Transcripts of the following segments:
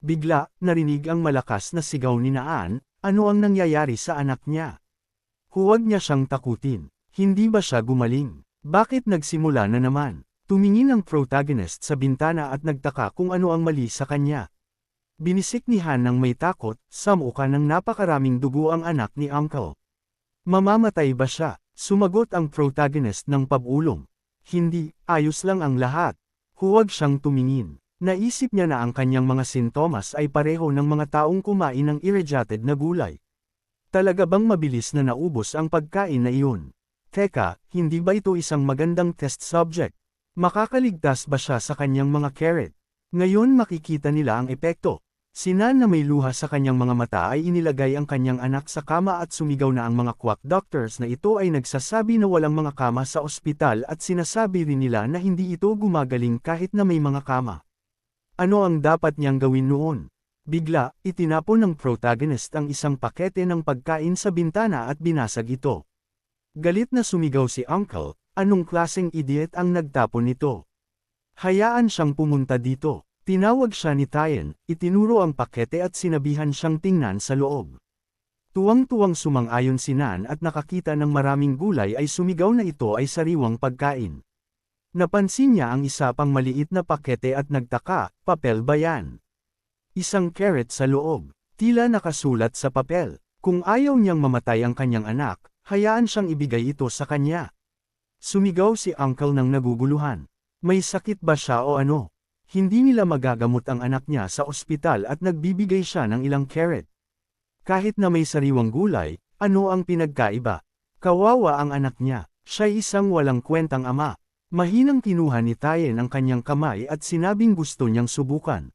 Bigla, narinig ang malakas na sigaw ni Naan, ano ang nangyayari sa anak niya? Huwag niya siyang takutin. Hindi ba siya gumaling? Bakit nagsimula na naman? Tumingin ang protagonist sa bintana at nagtaka kung ano ang mali sa kanya. Binisik ni Han ng may takot, samuka ng napakaraming dugo ang anak ni Uncle. Mamamatay ba siya? Sumagot ang protagonist ng pabulong. Hindi, ayos lang ang lahat. Huwag siyang tumingin. Naisip niya na ang kanyang mga sintomas ay pareho ng mga taong kumain ng irradiated na gulay. Talaga bang mabilis na naubos ang pagkain na iyon? Teka, hindi ba ito isang magandang test subject? Makakaligtas ba siya sa kanyang mga carrot? Ngayon makikita nila ang epekto. Si Nan na may luha sa kanyang mga mata ay inilagay ang kanyang anak sa kama at sumigaw na ang mga quack doctors na ito ay nagsasabi na walang mga kama sa ospital at sinasabi rin nila na hindi ito gumagaling kahit na may mga kama. Ano ang dapat niyang gawin noon? Bigla, itinapon ng protagonist ang isang pakete ng pagkain sa bintana at binasag ito. Galit na sumigaw si Uncle, anong klaseng idiot ang nagtapon nito? Hayaan siyang pumunta dito. Tinawag siya ni Tyen, itinuro ang pakete at sinabihan siyang tingnan sa loob. Tuwang-tuwang sumang-ayon si Nan at nakakita ng maraming gulay ay sumigaw na ito ay sariwang pagkain. Napansin niya ang isa pang maliit na pakete at nagtaka, papel ba yan? Isang carrot sa loob, tila nakasulat sa papel. Kung ayaw niyang mamatay ang kanyang anak, hayaan siyang ibigay ito sa kanya. Sumigaw si Uncle ng naguguluhan. May sakit ba siya o ano? Hindi nila magagamot ang anak niya sa ospital at nagbibigay siya ng ilang carrot. Kahit na may sariwang gulay, ano ang pinagkaiba? Kawawa ang anak niya, siya'y isang walang kwentang ama. Mahinang kinuha ni Tyen ang kanyang kamay at sinabing gusto niyang subukan.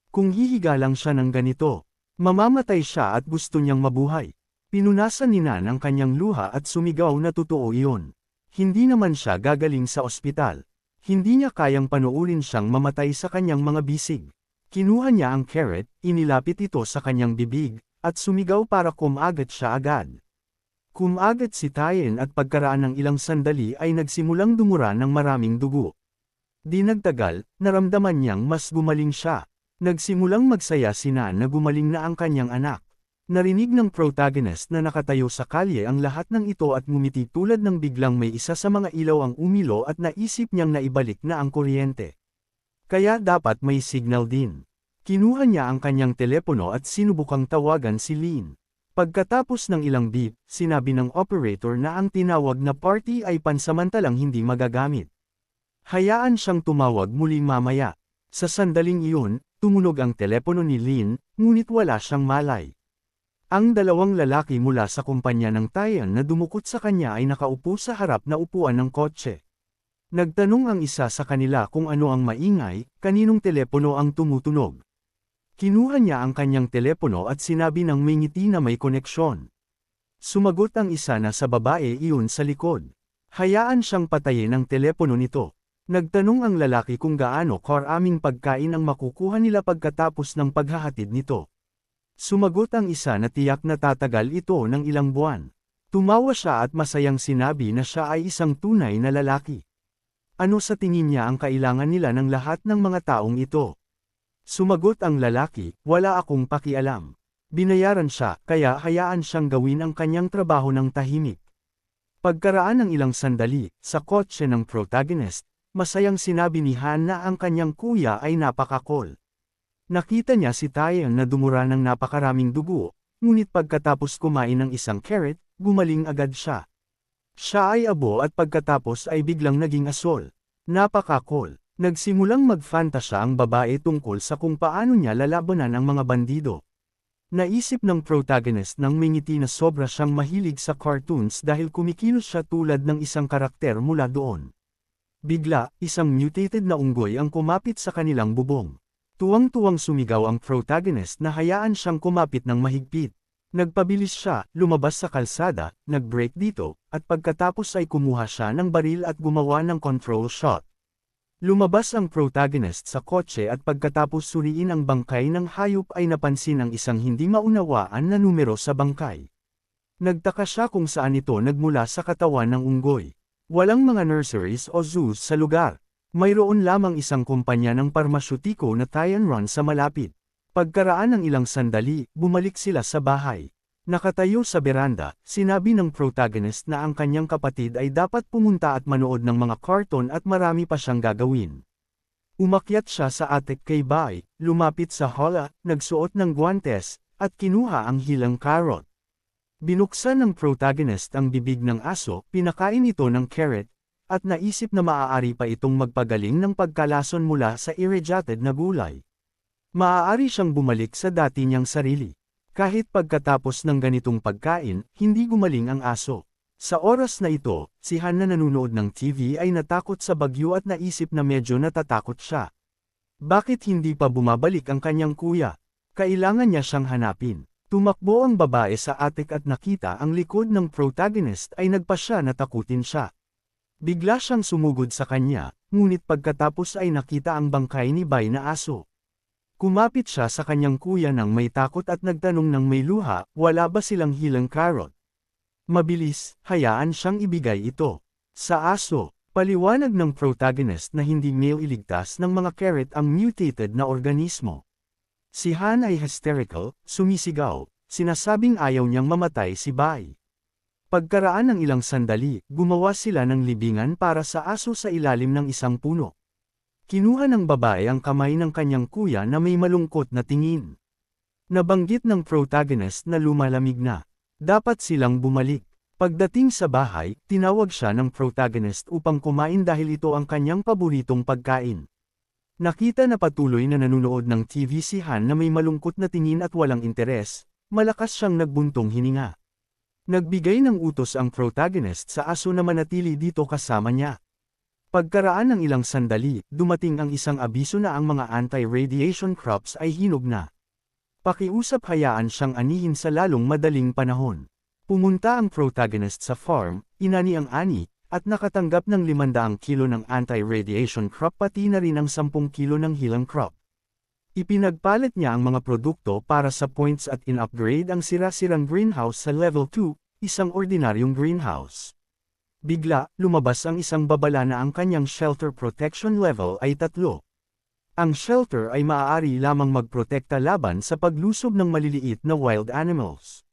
Kung hihiga lang siya ng ganito, mamamatay siya at gusto niyang mabuhay. Pinunasan ni Nan ang kanyang luha at sumigaw na totoo iyon. Hindi naman siya gagaling sa ospital. Hindi niya kayang panuulin siyang mamatay sa kanyang mga bisig. Kinuha niya ang carrot, inilapit ito sa kanyang bibig, at sumigaw para kumagat siya agad. Kumagat si Tyen at pagkaraan ng ilang sandali ay nagsimulang dumura ng maraming dugo. Di nagtagal, naramdaman niyang mas gumaling siya. Nagsimulang magsaya si Nan na gumaling na ang kanyang anak. Narinig ng protagonist na nakatayo sa kalye ang lahat ng ito at ngumiti tulad ng biglang may isa sa mga ilaw ang umilo at naisip niyang naibalik na ang kuryente. Kaya dapat may signal din. Kinuha niya ang kanyang telepono at sinubukang tawagan si Lin. Pagkatapos ng ilang beep, sinabi ng operator na ang tinawag na party ay pansamantalang hindi magagamit. Hayaan siyang tumawag muli mamaya. Sa sandaling iyon, tumunog ang telepono ni Lin, ngunit wala siyang malay. Ang dalawang lalaki mula sa kumpanya ng Tyen na dumukot sa kanya ay nakaupo sa harap na upuan ng kotse. Nagtanong ang isa sa kanila kung ano ang maingay, kaninong telepono ang tumutunog. Kinuha niya ang kanyang telepono at sinabi ng may ngiti na may koneksyon. Sumagot ang isa na sa babae iyon sa likod. Hayaan siyang patayin ang telepono nito. Nagtanong ang lalaki kung gaano karaming pagkain ang makukuha nila pagkatapos ng paghahatid nito. Sumagot ang isa na tiyak na tatagal ito ng ilang buwan. Tumawa siya at masayang sinabi na siya ay isang tunay na lalaki. Ano sa tingin niya ang kailangan nila ng lahat ng mga taong ito? Sumagot ang lalaki, wala akong pakialam. Binayaran siya, kaya hayaan siyang gawin ang kanyang trabaho ng tahimik. Pagkaraan ng ilang sandali, sa kotse ng protagonist, masayang sinabi ni Han na ang kanyang kuya ay napaka-cool. Nakita niya si Tyen na dumura ng napakaraming dugo, ngunit pagkatapos kumain ng isang carrot, gumaling agad siya. Siya ay abo at pagkatapos ay biglang naging asol. Napaka-cool. Nagsimulang magfantasya ang babae tungkol sa kung paano niya lalabanan ang mga bandido. Naisip ng protagonist ng may ngiti na sobra siyang mahilig sa cartoons dahil kumikilos siya tulad ng isang karakter mula doon. Bigla, isang mutated na unggoy ang kumapit sa kanilang bubong. Tuwang-tuwang sumigaw ang protagonist na hayaan siyang kumapit ng mahigpit. Nagpabilis siya, lumabas sa kalsada, nag-break dito, at pagkatapos ay kumuha siya ng baril at gumawa ng control shot. Lumabas ang protagonist sa kotse at pagkatapos suriin ang bangkay ng hayop ay napansin ang isang hindi maunawaan na numero sa bangkay. Nagtaka siya kung saan ito nagmula sa katawan ng unggoy. Walang mga nurseries o zoos sa lugar. Mayroon lamang isang kumpanya ng parmasyutiko na Tyen Run sa malapit. Pagkaraan ng ilang sandali, bumalik sila sa bahay. Nakatayo sa beranda, sinabi ng protagonist na ang kanyang kapatid ay dapat pumunta at manood ng mga karton at marami pa siyang gagawin. Umakyat siya sa attic kay Bai, lumapit sa hala, nagsuot ng guwantes, at kinuha ang hilang carrot. Binuksan ng protagonist ang bibig ng aso, pinakain ito ng carrot, at naisip na maaari pa itong magpagaling ng pagkalason mula sa irradiated na gulay. Maaari siyang bumalik sa dati niyang sarili. Kahit pagkatapos ng ganitong pagkain, hindi gumaling ang aso. Sa oras na ito, si Han na nanunood ng TV ay natakot sa bagyo at naisip na medyo natatakot siya. Bakit hindi pa bumabalik ang kanyang kuya? Kailangan niya siyang hanapin. Tumakbo ang babae sa attic at nakita ang likod ng protagonist ay nagpasya na takutin siya. Bigla siyang sumugod sa kanya, ngunit pagkatapos ay nakita ang bangkay ni Bai na aso. Kumapit siya sa kanyang kuya nang may takot at nagtanong ng may luha, wala ba silang hilang carrot? Mabilis, hayaan siyang ibigay ito. Sa aso, paliwanag ng protagonist na hindi niya iligtas ng mga carrot ang mutated na organismo. Si Han ay hysterical, sumisigaw, sinasabing ayaw niyang mamatay si Bai. Pagkaraan ng ilang sandali, gumawa sila ng libingan para sa aso sa ilalim ng isang puno. Kinuha ng babae ang kamay ng kanyang kuya na may malungkot na tingin. Nabanggit ng protagonist na lumalamig na. Dapat silang bumalik. Pagdating sa bahay, tinawag siya ng protagonist upang kumain dahil ito ang kanyang paboritong pagkain. Nakita na patuloy na nanunood ng TV si Han na may malungkot na tingin at walang interes, malakas siyang nagbuntong hininga. Nagbigay ng utos ang protagonist sa aso na manatili dito kasama niya. Pagkaraan ng ilang sandali, dumating ang isang abiso na ang mga anti-radiation crops ay hinog na. Pakiusap hayaan siyang anihin sa lalong madaling panahon. Pumunta ang protagonist sa farm, inani ang ani, at nakatanggap ng 500 kilo ng anti-radiation crop pati na rin ang 10 kilo ng hilang crop. Ipinagpalit niya ang mga produkto para sa points at in-upgrade ang sira-sirang greenhouse sa level 2, isang ordinaryong greenhouse. Bigla, lumabas ang isang babala na ang kanyang shelter protection level ay 3. Ang shelter ay maaari lamang magprotekta laban sa paglusob ng maliliit na wild animals.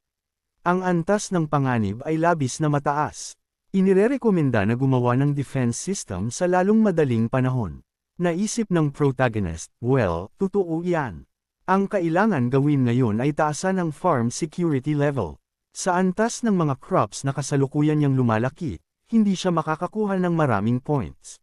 Ang antas ng panganib ay labis na mataas. Inirerekomenda na gumawa ng defense system sa lalong madaling panahon. Naisip ng protagonist, well, totoo yan. Ang kailangan gawin ngayon ay taasan ang farm security level. Sa antas ng mga crops na kasalukuyan niyang lumalaki, hindi siya makakakuha ng maraming points.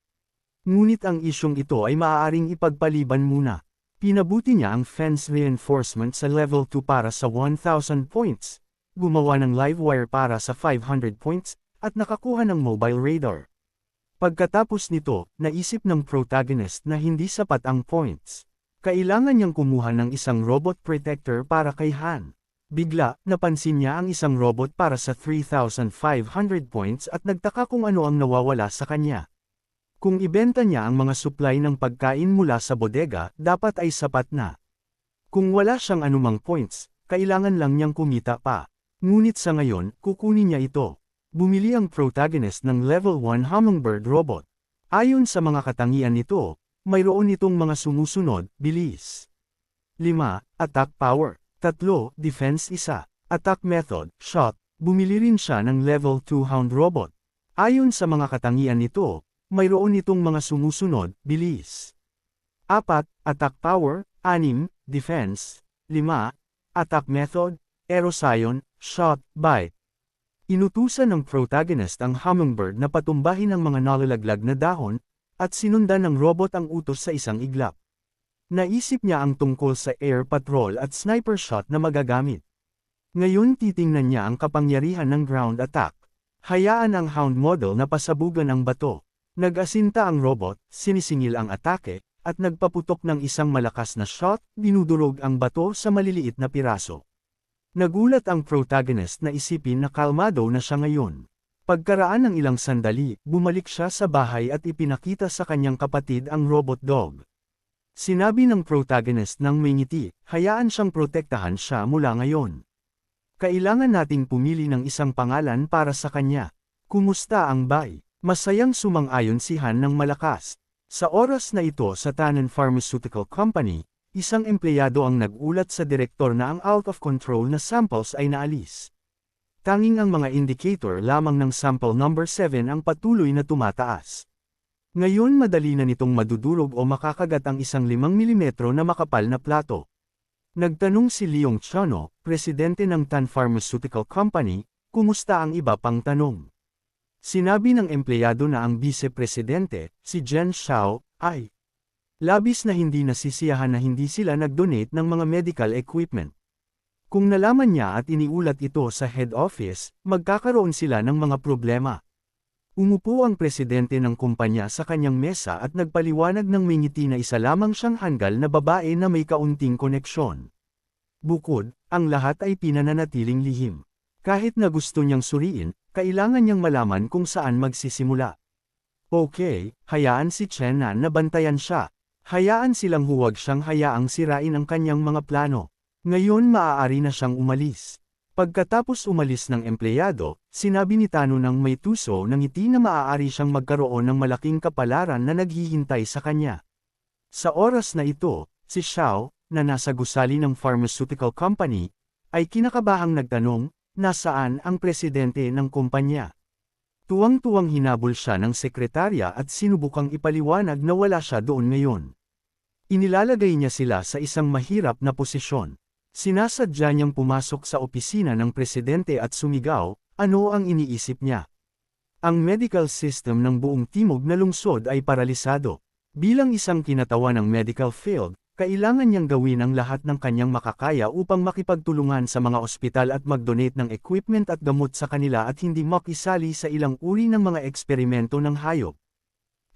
Ngunit ang isyong ito ay maaaring ipagpaliban muna. Pinabuti niya ang fence reinforcement sa level 2 para sa 1,000 points, gumawa ng live wire para sa 500 points, at nakakuha ng mobile radar. Pagkatapos nito, naisip ng protagonist na hindi sapat ang points. Kailangan niyang kumuha ng isang robot protector para kay Han. Bigla, napansin niya ang isang robot para sa 3,500 points at nagtaka kung ano ang nawawala sa kanya. Kung ibenta niya ang mga supply ng pagkain mula sa bodega, dapat ay sapat na. Kung wala siyang anumang points, kailangan lang niyang kumita pa. Ngunit sa ngayon, kukunin niya ito. Bumili ang protagonist ng level 1 hummingbird robot. Ayon sa mga katangian nito, mayroon itong mga sumusunod, bilis. 5. Attack power. 3. Defense 1. Attack method, shot. Bumili rin siya ng level 2 hound robot. Ayon sa mga katangian nito, mayroon itong mga sumusunod, bilis. 4. Attack power, 6. Defense, 5. Attack method, aerosion, shot, bite. Inutusan ng protagonist ang hummingbird na patumbahin ang mga nalalaglag na dahon, at sinundan ng robot ang utos sa isang iglap. Naisip niya ang tungkol sa air patrol at sniper shot na magagamit. Ngayon titingnan niya ang kapangyarihan ng ground attack. Hayaan ang hound model na pasabugan ang bato. Nag-asinta ang robot, sinisingil ang atake, at nagpaputok ng isang malakas na shot, dinudurog ang bato sa maliliit na piraso. Nagulat ang protagonist na isipin na kalmado na siya ngayon. Pagkaraan ng ilang sandali, bumalik siya sa bahay at ipinakita sa kanyang kapatid ang robot dog. Sinabi ng protagonist ng may ngiti, hayaan siyang protektahan siya mula ngayon. Kailangan nating pumili ng isang pangalan para sa kanya. Kumusta ang Bai? Masayang sumang-ayon si Han ng malakas. Sa oras na ito sa Tannen Pharmaceutical Company, isang empleyado ang nagulat sa direktor na ang out of control na samples ay naalis. Tanging ang mga indicator lamang ng sample number 7 ang patuloy na tumataas. Ngayon madali na nitong madudurog o makakagat ang isang 5 mm na makapal na plato. Nagtanong si Leong Chano, presidente ng Tan Pharmaceutical Company, kumusta ang iba pang tanong. Sinabi ng empleyado na ang vice-presidente, si Jen Xiao, ay labis na hindi nasisiyahan na hindi sila nag-donate ng mga medical equipment. Kung nalaman niya at iniulat ito sa head office, magkakaroon sila ng mga problema. Umupo ang presidente ng kumpanya sa kanyang mesa at nagpaliwanag ng may ngiti na isa lamang siyang hanggal na babae na may kaunting koneksyon. Bukod, ang lahat ay pinananatiling lihim. Kahit na gusto niyang suriin, kailangan niyang malaman kung saan magsisimula. Okay, hayaan si Chen Nan na bantayan siya. Hayaan silang huwag siyang hayaang sirain ang kanyang mga plano. Ngayon maaari na siyang umalis. Pagkatapos umalis ng empleyado, sinabi ni Tano ng may tuso ng ngiti na maaari siyang magkaroon ng malaking kapalaran na naghihintay sa kanya. Sa oras na ito, si Xiao, na nasa gusali ng pharmaceutical company, ay kinakabahang nagtanong, nasaan ang presidente ng kumpanya? Tuwang-tuwang hinabol siya ng sekretarya at sinubukang ipaliwanag na wala siya doon ngayon. Inilalagay niya sila sa isang mahirap na posisyon. Sinasadya niyang pumasok sa opisina ng presidente at sumigaw, ano ang iniisip niya? Ang medical system ng buong timog na lungsod ay paralisado. Bilang isang kinatawan ng medical field, kailangan niyang gawin ang lahat ng kanyang makakaya upang makipagtulungan sa mga ospital at mag-donate ng equipment at gamot sa kanila at hindi makisali sa ilang uri ng mga eksperimento ng hayop.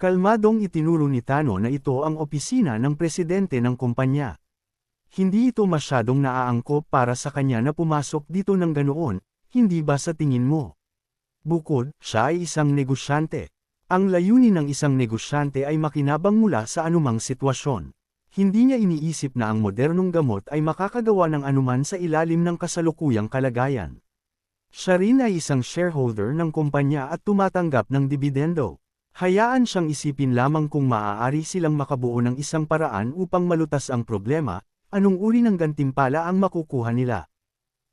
Kalmadong itinuro ni Tano na ito ang opisina ng presidente ng kumpanya. Hindi ito masyadong naaangkop para sa kanya na pumasok dito ng ganoon, hindi ba sa tingin mo? Bukod, siya ay isang negosyante. Ang layunin ng isang negosyante ay makinabang mula sa anumang sitwasyon. Hindi niya iniisip na ang modernong gamot ay makakagawa ng anuman sa ilalim ng kasalukuyang kalagayan. Siya rin ay isang shareholder ng kumpanya at tumatanggap ng dibidendo. Hayaan siyang isipin lamang kung maaari silang makabuo ng isang paraan upang malutas ang problema, anong uri ng gantimpala ang makukuha nila.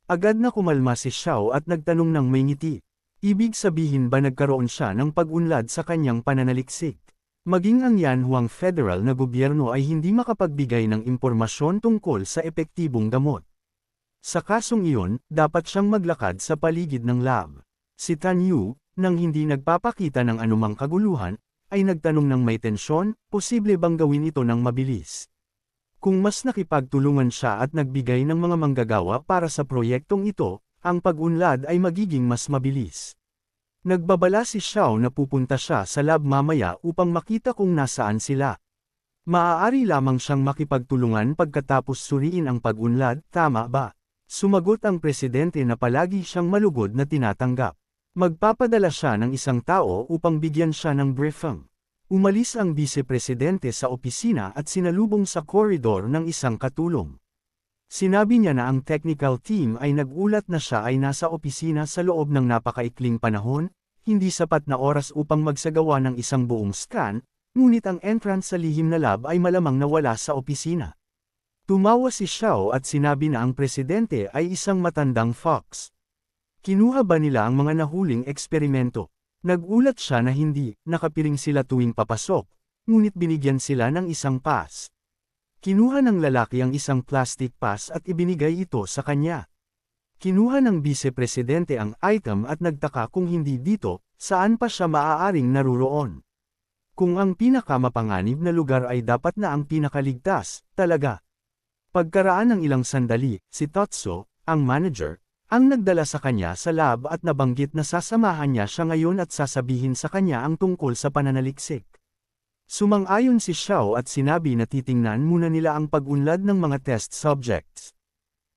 Agad na kumalma si Xiao at nagtanong ng may ngiti. Ibig sabihin ba nagkaroon siya ng pag-unlad sa kanyang pananaliksik? Maging ang Yanhuang Federal na gobyerno ay hindi makapagbigay ng impormasyon tungkol sa epektibong gamot. Sa kasong iyon, dapat siyang maglakad sa paligid ng lab. Si Tan Yu, nang hindi nagpapakita ng anumang kaguluhan, ay nagtanong ng may tensyon, posible bang gawin ito ng mabilis? Kung mas nakipagtulungan siya at nagbigay ng mga manggagawa para sa proyektong ito, ang pag-unlad ay magiging mas mabilis. Nagbabala si Xiao na pupunta siya sa lab mamaya upang makita kung nasaan sila. Maaari lamang siyang makipagtulungan pagkatapos suriin ang pag-unlad, tama ba? Sumagot ang presidente na palagi siyang malugod na tinatanggap. Magpapadala siya ng isang tao upang bigyan siya ng briefing. Umalis ang vice-presidente sa opisina at sinalubong sa koridor ng isang katulong. Sinabi niya na ang technical team ay nagulat na siya ay nasa opisina sa loob ng napakaikling panahon, hindi sapat na oras upang magsagawa ng isang buong scan, ngunit ang entrance sa lihim na lab ay malamang nawala sa opisina. Tumawa si Xiao at sinabi na ang presidente ay isang matandang fox. Kinuha ba nila ang mga nahuling eksperimento? Nagulat siya na hindi, nakapiring sila tuwing papasok, ngunit binigyan sila ng isang pass. Kinuha ng lalaki ang isang plastic pass at ibinigay ito sa kanya. Kinuha ng vice-presidente ang item at nagtaka kung hindi dito, saan pa siya maaaring naruroon. Kung ang pinakamapanganib na lugar ay dapat na ang pinakaligtas, talaga. Pagkaraan ng ilang sandali, si Totso, ang manager, ang nagdala sa kanya sa lab at nabanggit na sasamahan niya siya ngayon at sasabihin sa kanya ang tungkol sa pananaliksik. Sumang-ayon si Xiao at sinabi na titingnan muna nila ang pag-unlad ng mga test subjects.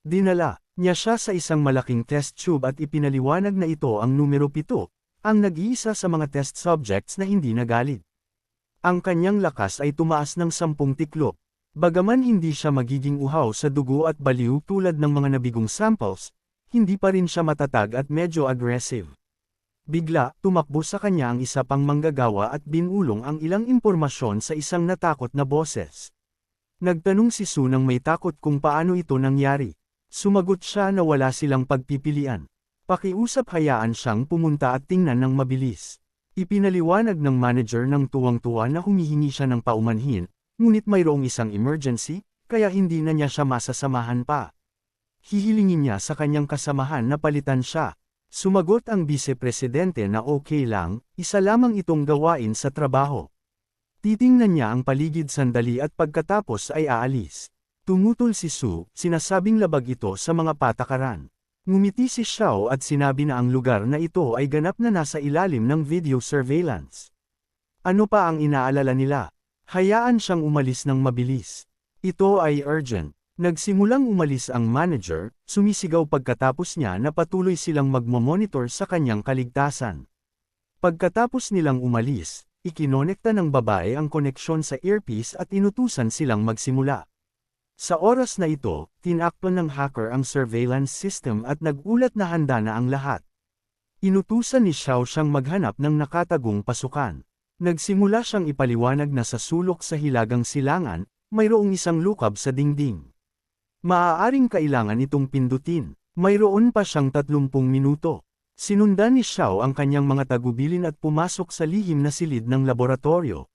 Dinala niya siya sa isang malaking test tube at ipinaliwanag na ito ang numero 7, ang nag-iisa sa mga test subjects na hindi nagalit. Ang kanyang lakas ay tumaas ng 10 tiklop. Bagaman hindi siya magiging uhaw sa dugo at baliw tulad ng mga nabigong samples, hindi pa rin siya matatag at medyo aggressive. Bigla, tumakbo sa kanya ang isa pang manggagawa at binulong ang ilang impormasyon sa isang natakot na boses. Nagtanong si Sue nang may takot kung paano ito nangyari. Sumagot siya na wala silang pagpipilian. Pakiusap hayaan siyang pumunta at tingnan ng mabilis. Ipinaliwanag ng manager ng tuwang-tuwa na humihingi siya ng paumanhin, ngunit mayroong isang emergency, kaya hindi na niya siya masasamahan pa. Hihilingin niya sa kanyang kasamahan na palitan siya. Sumagot ang vice-presidente na okay lang, isa lamang itong gawain sa trabaho. Titingnan niya ang paligid sandali at pagkatapos ay aalis. Tumutol si Sue, sinasabing labag ito sa mga patakaran. Ngumiti si Xiao at sinabi na ang lugar na ito ay ganap na nasa ilalim ng video surveillance. Ano pa ang inaalala nila? Hayaan siyang umalis ng mabilis. Ito ay urgent. Nagsimulang umalis ang manager, sumisigaw pagkatapos niya na patuloy silang magmamonitor sa kanyang kaligtasan. Pagkatapos nilang umalis, ikinonekta ng babae ang koneksyon sa earpiece at inutusan silang magsimula. Sa oras na ito, tinakpan ng hacker ang surveillance system at nagulat na handa na ang lahat. Inutusan ni Xiao siyang maghanap ng nakatagong pasukan. Nagsimula siyang ipaliwanag na sa sulok sa hilagang silangan, mayroong isang lukab sa dingding. Maaaring kailangan itong pindutin. Mayroon pa siyang 30 minuto. Sinundan ni Xiao ang kanyang mga tagubilin at pumasok sa lihim na silid ng laboratorio.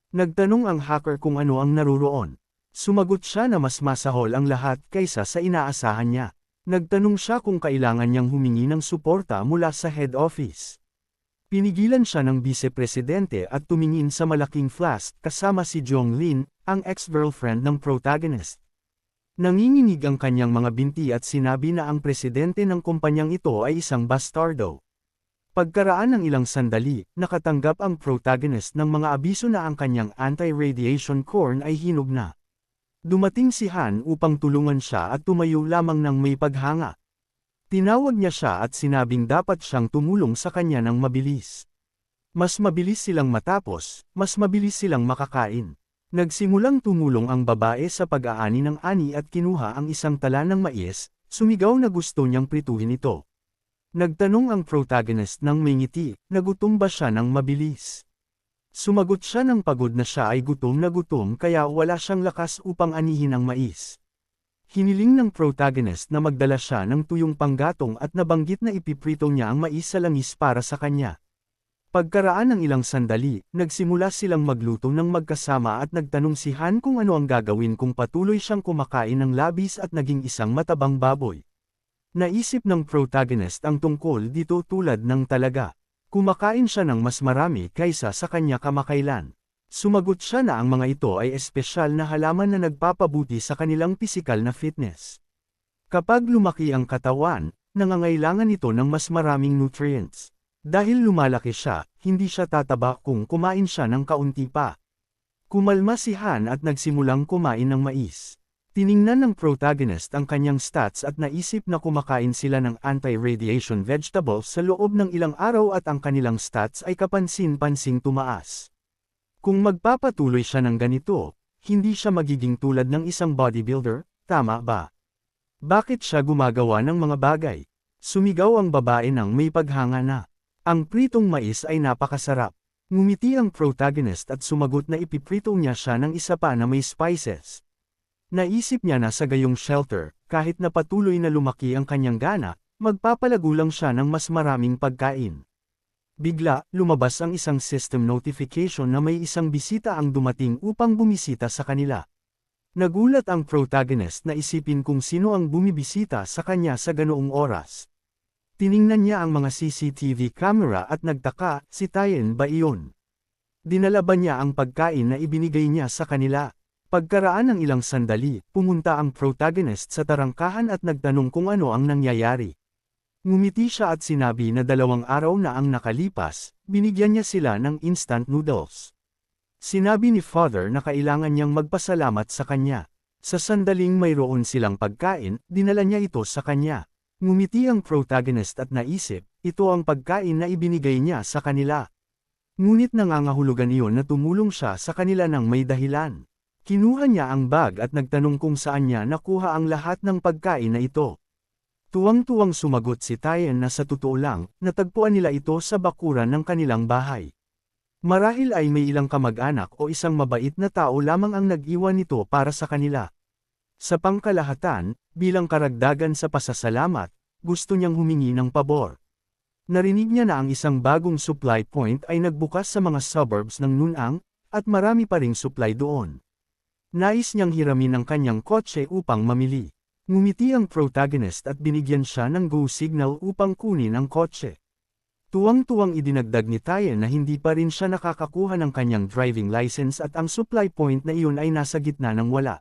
Nagtanong ang hacker kung ano ang naruroon. Sumagot siya na mas masahol ang lahat kaysa sa inaasahan niya. Nagtanong siya kung kailangan niyang humingi ng suporta mula sa head office. Pinigilan siya ng vice-presidente at tumingin sa malaking flask kasama si Jong Lin, ang ex-girlfriend ng protagonist. Nanginginig ang kanyang mga binti at sinabi na ang presidente ng kumpanyang ito ay isang bastardo. Pagkaraan ng ilang sandali, nakatanggap ang protagonist ng mga abiso na ang kanyang anti-radiation core ay hinog na. Dumating si Han upang tulungan siya at tumayo lamang ng may paghanga. Tinawag niya siya at sinabing dapat siyang tumulong sa kanya ng mabilis. Mas mabilis silang matapos, mas mabilis silang makakain. Nagsimulang tumulong ang babae sa pag-aani ng ani at kinuha ang isang tala ng mais, sumigaw na gusto niyang prituhin ito. Nagtanong ang protagonist ng may ngiti, nagutom ba siya ng mabilis? Sumagot siya ng pagod na siya ay gutom na gutom kaya wala siyang lakas upang anihin ang mais. Hiniling ng protagonist na magdala siya ng tuyong panggatong at nabanggit na ipiprito niya ang mais sa langis para sa kanya. Pagkaraan ng ilang sandali, nagsimula silang magluto ng magkasama at nagtanong si Han kung ano ang gagawin kung patuloy siyang kumakain ng labis at naging isang matabang baboy. Naisip ng protagonist ang tungkol dito tulad ng talaga. Kumakain siya ng mas marami kaysa sa kanya kamakailan. Sumagot siya na ang mga ito ay espesyal na halaman na nagpapabuti sa kanilang pisikal na fitness. Kapag lumaki ang katawan, nangangailangan ito ng mas maraming nutrients. Dahil lumalaki siya, hindi siya tataba kung kumain siya ng kaunti pa. Kumalma si Han at nagsimulang kumain ng mais. Tiningnan ng protagonist ang kanyang stats at naisip na kumakain sila ng anti-radiation vegetables sa loob ng ilang araw at ang kanilang stats ay kapansin-pansing tumaas. Kung magpapatuloy siya ng ganito, hindi siya magiging tulad ng isang bodybuilder, tama ba? Bakit siya gumagawa ng mga bagay? Sumigaw ang babae ng may paghanga na. Ang pritong mais ay napakasarap. Ngumiti ang protagonist at sumagot na ipiprito niya siya ng isa pa na may spices. Naisip niya na sa gayong shelter, kahit na patuloy na lumaki ang kanyang gana, magpapalago lang siya ng mas maraming pagkain. Bigla, lumabas ang isang system notification na may isang bisita ang dumating upang bumisita sa kanila. Nagulat ang protagonist na isipin kung sino ang bumibisita sa kanya sa ganoong oras. Tiningnan niya ang mga CCTV camera at nagtaka, si Tien ba iyon? Dinala ba niya ang pagkain na ibinigay niya sa kanila? Pagkaraan ng ilang sandali, pumunta ang protagonist sa tarangkahan at nagtanong kung ano ang nangyayari. Ngumiti siya at sinabi na 2 araw na ang nakalipas, binigyan niya sila ng instant noodles. Sinabi ni Father na kailangan niyang magpasalamat sa kanya. Sa sandaling mayroon silang pagkain, dinala niya ito sa kanya. Ngumiti ang protagonist at naisip, ito ang pagkain na ibinigay niya sa kanila. Ngunit nangangahulugan iyon na tumulong siya sa kanila ng may dahilan. Kinuha niya ang bag at nagtanong kung saan niya nakuha ang lahat ng pagkain na ito. Tuwang-tuwang sumagot si Tien na sa totoo lang, natagpuan nila ito sa bakuran ng kanilang bahay. Marahil ay may ilang kamag-anak o isang mabait na tao lamang ang nag-iwan nito para sa kanila. Sa pangkalahatan, bilang karagdagan sa pasasalamat, gusto niyang humingi ng pabor. Narinig niya na ang isang bagong supply point ay nagbukas sa mga suburbs ng Nunang, at marami pa ring supply doon. Nais niyang hiramin ang kanyang kotse upang mamili. Ngumiti ang protagonist at binigyan siya ng go signal upang kunin ang kotse. Tuwang-tuwang idinagdag ni Tyen na hindi pa rin siya nakakakuha ng kanyang driving license at ang supply point na iyon ay nasa gitna ng wala.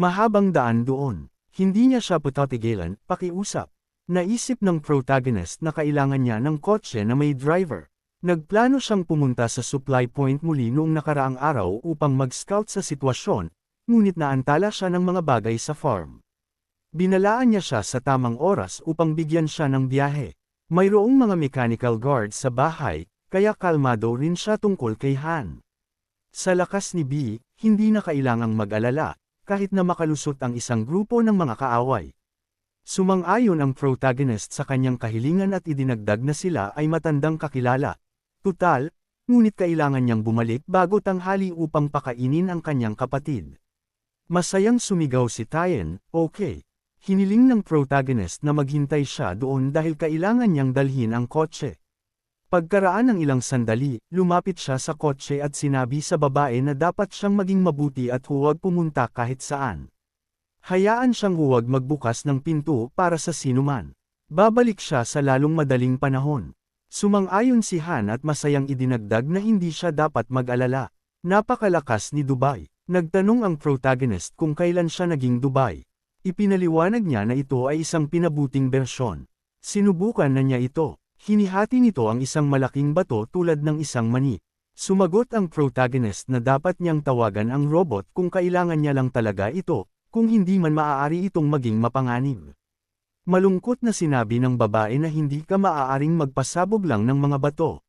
Mahabang daan doon. Hindi niya siya patatigilan, pakiusap. Naisip ng protagonist na kailangan niya ng kotse na may driver. Nagplano siyang pumunta sa supply point muli noong nakaraang araw upang mag-scout sa sitwasyon, ngunit naantala siya ng mga bagay sa farm. Binalaan niya siya sa tamang oras upang bigyan siya ng biyahe. Mayroong mga mechanical guards sa bahay, kaya kalmado rin siya tungkol kay Han. Sa lakas ni B, hindi na kailangang mag-alala, kahit na makalusot ang isang grupo ng mga kaaway. Sumang-ayon ang protagonist sa kanyang kahilingan at idinagdag na sila ay matandang kakilala. Tutal, ngunit kailangan niyang bumalik bago tanghali upang pakainin ang kanyang kapatid. Masayang sumigaw si Tyen, okay. Hiniling ng protagonist na maghintay siya doon dahil kailangan niyang dalhin ang kotse. Pagkaraan ng ilang sandali, lumapit siya sa kotse at sinabi sa babae na dapat siyang maging mabuti at huwag pumunta kahit saan. Hayaan siyang huwag magbukas ng pinto para sa sinuman. Babalik siya sa lalong madaling panahon. Sumang-ayon si Han at masayang idinagdag na hindi siya dapat mag-alala. Napakalakas ni Dubai. Nagtanong ang protagonist kung kailan siya naging Dubai. Ipinaliwanag niya na ito ay isang pinabuting bersyon. Sinubukan na niya ito. Hinihati nito ang isang malaking bato tulad ng isang mani. Sumagot ang protagonist na dapat niyang tawagan ang robot kung kailangan niya lang talaga ito, kung hindi man maaari itong maging mapanganib. Malungkot na sinabi ng babae na hindi ka maaaring magpasabog lang ng mga bato.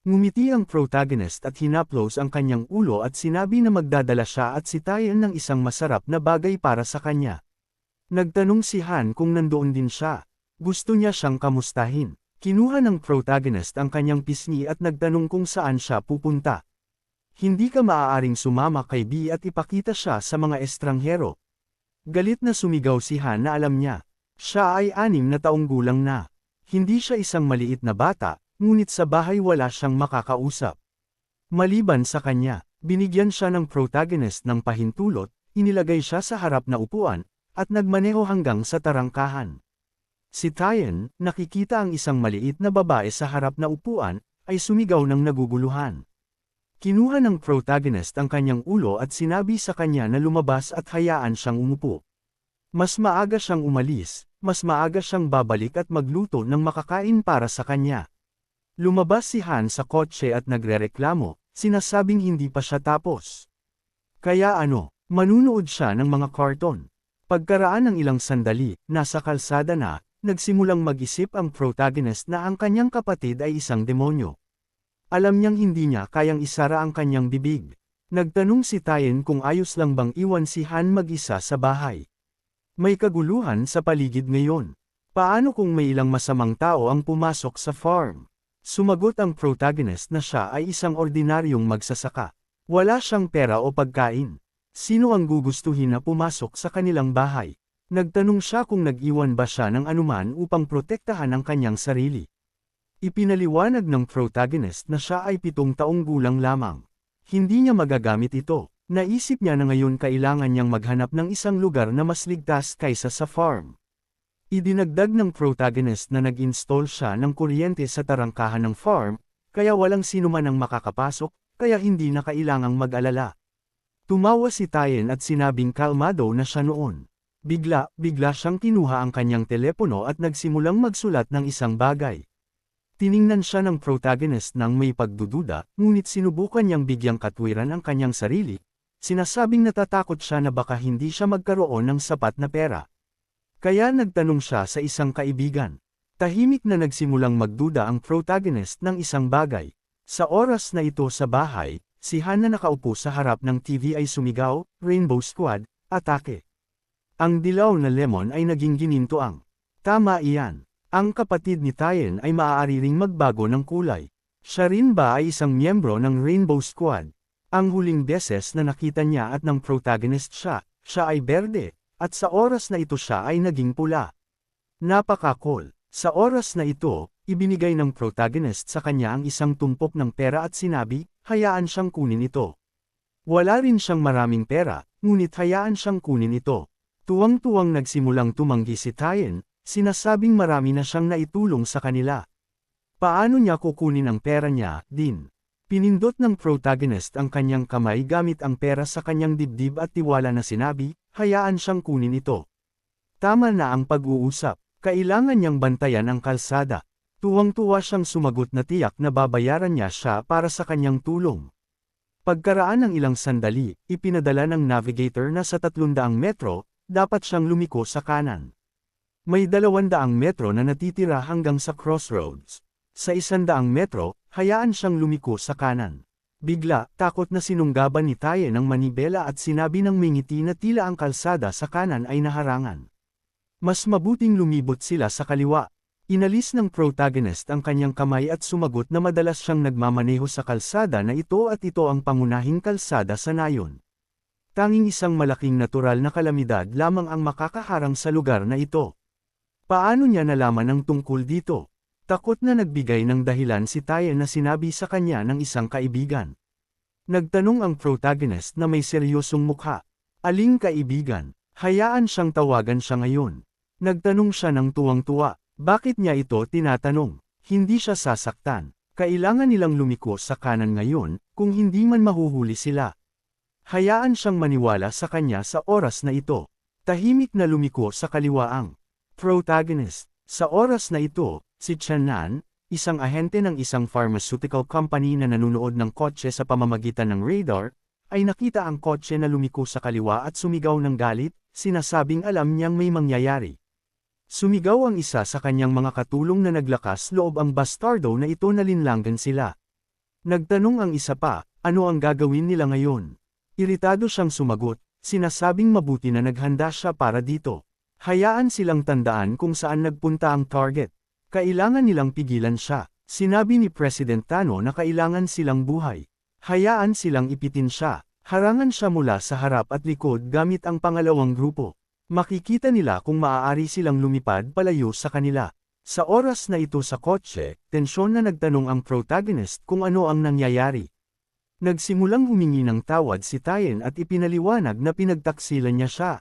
Ngumiti ang protagonist at hinaplos ang kanyang ulo at sinabi na magdadala siya at si Tyen ng isang masarap na bagay para sa kanya. Nagtanong si Han kung nandoon din siya. Gusto niya siyang kamustahin. Kinuha ng protagonist ang kanyang pisngi at nagtanong kung saan siya pupunta. Hindi ka maaaring sumama kay B at ipakita siya sa mga estranghero. Galit na sumigaw si Han na alam niya. Siya ay 6 na taong gulang na. Hindi siya isang maliit na bata, ngunit sa bahay wala siyang makakausap. Maliban sa kanya, binigyan siya ng protagonist ng pahintulot, inilagay siya sa harap na upuan, at nagmaneho hanggang sa tarangkahan. Si Tyen, nakikita ang isang maliit na babae sa harap na upuan, ay sumigaw ng naguguluhan. Kinuha ng protagonist ang kanyang ulo at sinabi sa kanya na lumabas at hayaan siyang umupo. Mas maaga siyang umalis, mas maaga siyang babalik at magluto ng makakain para sa kanya. Lumabas si Han sa kotse at nagrereklamo, sinasabing hindi pa siya tapos. Kaya manunood siya ng mga karton. Pagkaraan ng ilang sandali, nasa kalsada na, nagsimulang mag-isip ang protagonist na ang kanyang kapatid ay isang demonyo. Alam niyang hindi niya kayang isara ang kanyang bibig. Nagtanong si Tyen kung ayos lang bang iwan si Han mag-isa sa bahay. May kaguluhan sa paligid ngayon. Paano kung may ilang masamang tao ang pumasok sa farm? Sumagot ang protagonist na siya ay isang ordinaryong magsasaka. Wala siyang pera o pagkain. Sino ang gugustuhin na pumasok sa kanilang bahay? Nagtanong siya kung nag-iwan ba siya ng anuman upang protektahan ang kanyang sarili. Ipinaliwanag ng protagonist na siya ay 7 taong gulang lamang. Hindi niya magagamit ito. Naisip niya na ngayon kailangan niyang maghanap ng isang lugar na mas ligtas kaysa sa farm. Idinagdag ng protagonist na nag-install siya ng kuryente sa tarangkahan ng farm, kaya walang sinuman ang makakapasok, kaya hindi na kailangang mag-alala. Tumawa si Tyen at sinabing kalmado na siya noon. Bigla siyang kinuha ang kanyang telepono at nagsimulang magsulat ng isang bagay. Tiningnan siya ng protagonist nang may pagdududa, ngunit sinubukan niyang bigyang katwiran ang kanyang sarili. Sinasabing natatakot siya na baka hindi siya magkaroon ng sapat na pera. Kaya nagtanong siya sa isang kaibigan. Tahimik na nagsimulang magduda ang protagonist ng isang bagay. Sa oras na ito sa bahay, si Han na nakaupo sa harap ng TV ay sumigaw, Rainbow Squad, atake. Ang dilaw na lemon ay naging ginintuang. Tama iyan. Ang kapatid ni Tyen ay maaari ring magbago ng kulay. Siya rin ba ay isang miyembro ng Rainbow Squad? Ang huling beses na nakita niya at ng protagonist siya ay berde, at sa oras na ito siya ay naging pula. Napaka-cool. Sa oras na ito, ibinigay ng protagonist sa kanya ang isang tumpok ng pera at sinabi, hayaan siyang kunin ito. Wala rin siyang maraming pera, ngunit hayaan siyang kunin ito. Tuwang-tuwang nagsimulang tumanggi si Tyen, sinasabing marami na siyang naitulong sa kanila. Paano niya kukunin ang pera niya, din? Pinindot ng protagonist ang kanyang kamay gamit ang pera sa kanyang dibdib at tiwala na sinabi, hayaan siyang kunin ito. Tama na ang pag-uusap, kailangan niyang bantayan ang kalsada. Tuwang-tuwa siyang sumagot na tiyak na babayaran niya siya para sa kanyang tulong. Pagkaraan ng ilang sandali, ipinadala ng navigator na sa 300 metro, dapat siyang lumiko sa kanan. May 200 metro na natitira hanggang sa crossroads. Sa 100 metro, hayaan siyang lumiko sa kanan. Bigla, takot na sinunggaban ni Tyen ng manibela at sinabi ng mingiti na tila ang kalsada sa kanan ay naharangan. Mas mabuting lumibot sila sa kaliwa. Inalis ng protagonist ang kanyang kamay at sumagot na madalas siyang nagmamaneho sa kalsada na ito at ito ang pangunahing kalsada sa nayon. Tanging isang malaking natural na kalamidad lamang ang makakaharang sa lugar na ito. Paano niya nalaman ang tungkol dito? Takot na nagbigay ng dahilan si Tyen na sinabi sa kanya ng isang kaibigan. Nagtanong ang protagonist na may seryosong mukha. Aling kaibigan? Hayaan siyang tawagan siya ngayon. Nagtanong siya ng tuwang-tuwa. Bakit niya ito tinatanong? Hindi siya sasaktan. Kailangan nilang lumiko sa kanan ngayon, kung hindi man mahuhuli sila. Hayaan siyang maniwala sa kanya sa oras na ito. Tahimik na lumiko sa kaliwa ang protagonist. Sa oras na ito, si Chanan, isang ahente ng isang pharmaceutical company na nanunood ng kotse sa pamamagitan ng radar, ay nakita ang kotse na lumiko sa kaliwa at sumigaw ng galit, sinasabing alam niyang may mangyayari. Sumigaw ang isa sa kanyang mga katulong na naglakas loob ang bastardo na ito na linlanggan sila. Nagtanong ang isa pa, ano ang gagawin nila ngayon? Iritado siyang sumagot, sinasabing mabuti na naghanda siya para dito. Hayaan silang tandaan kung saan nagpunta ang target. Kailangan nilang pigilan siya. Sinabi ni President Tano na kailangan silang buhay. Hayaan silang ipitin siya. Harangan siya mula sa harap at likod gamit ang pangalawang grupo. Makikita nila kung maaari silang lumipad palayo sa kanila. Sa oras na ito sa kotse, tensyon na nagtanong ang protagonist kung ano ang nangyayari. Nagsimulang humingi ng tawad si Tyen at ipinaliwanag na pinagtaksilan niya siya.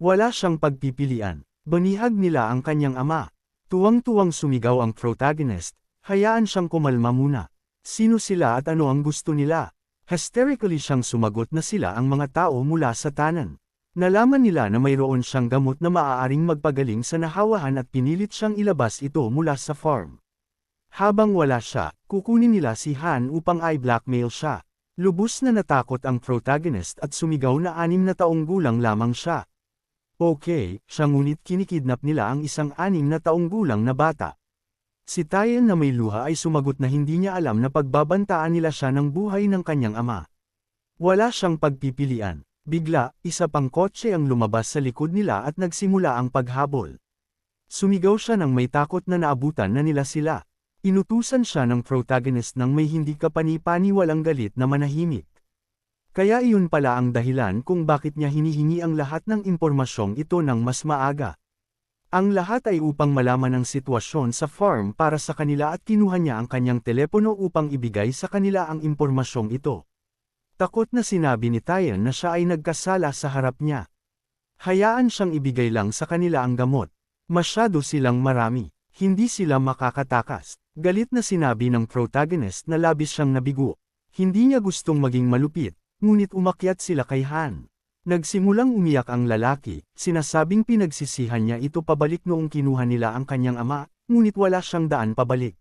Wala siyang pagpipilian. Banihag nila ang kanyang ama. Tuwang-tuwang sumigaw ang protagonist, hayaan siyang kumalma muna. Sino sila at ano ang gusto nila? Hysterically siyang sumagot na sila ang mga tao mula sa tanan. Nalaman nila na mayroon siyang gamot na maaaring magpagaling sa nahawahan at pinilit siyang ilabas ito mula sa farm. Habang wala siya, kukunin nila si Han upang i-blackmail siya. Lubos na natakot ang protagonist at sumigaw na 6 na taong gulang lamang siya. Okay, siya ngunit kinikidnap nila ang isang 6 na taong gulang na bata. Si Tyen na may luha ay sumagot na hindi niya alam na pagbabantaan nila siya ng buhay ng kanyang ama. Wala siyang pagpipilian. Bigla, isa pang kotse ang lumabas sa likod nila at nagsimula ang paghabol. Sumigaw siya nang may takot na naabutan na nila sila. Inutusan siya ng protagonist ng may hindi kapani-paniwalang galit na manahimik. Kaya iyon pala ang dahilan kung bakit niya hinihingi ang lahat ng impormasyong ito ng mas maaga. Ang lahat ay upang malaman ang sitwasyon sa farm para sa kanila at kinuha niya ang kanyang telepono upang ibigay sa kanila ang impormasyong ito. Takot na sinabi ni Tyen na siya ay nagkasala sa harap niya. Hayaan siyang ibigay lang sa kanila ang gamot. Masyado silang marami. Hindi sila makakatakas. Galit na sinabi ng protagonist na labis siyang nabigo. Hindi niya gustong maging malupit, ngunit umakyat sila kay Han. Nagsimulang umiyak ang lalaki, sinasabing pinagsisihan niya ito pabalik noong kinuha nila ang kanyang ama, ngunit wala siyang daan pabalik.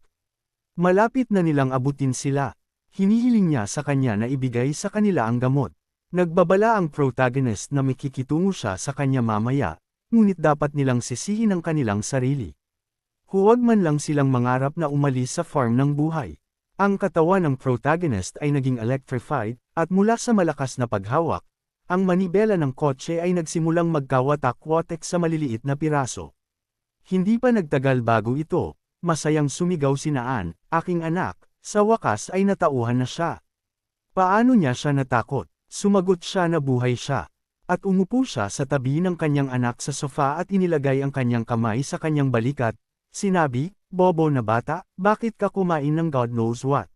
Malapit na nilang abutin sila. Hinihiling niya sa kanya na ibigay sa kanila ang gamot. Nagbabala ang protagonist na makikitungo siya sa kanya mamaya, ngunit dapat nilang sisihin ang kanilang sarili. Huwag man lang silang mangarap na umalis sa farm ng buhay. Ang katawan ng protagonist ay naging electrified, at mula sa malakas na paghawak, ang manibela ng kotse ay nagsimulang magkawatak-watek sa maliliit na piraso. Hindi pa nagtagal bago ito, masayang sumigaw si Naan, aking anak. Sa wakas ay natauhan na siya. Paano niya siya natakot? Sumagot siya na buhay siya. At umupo siya sa tabi ng kanyang anak sa sofa at inilagay ang kanyang kamay sa kanyang balikat. Sinabi, "Bobo na bata, bakit ka kumain ng God knows what?"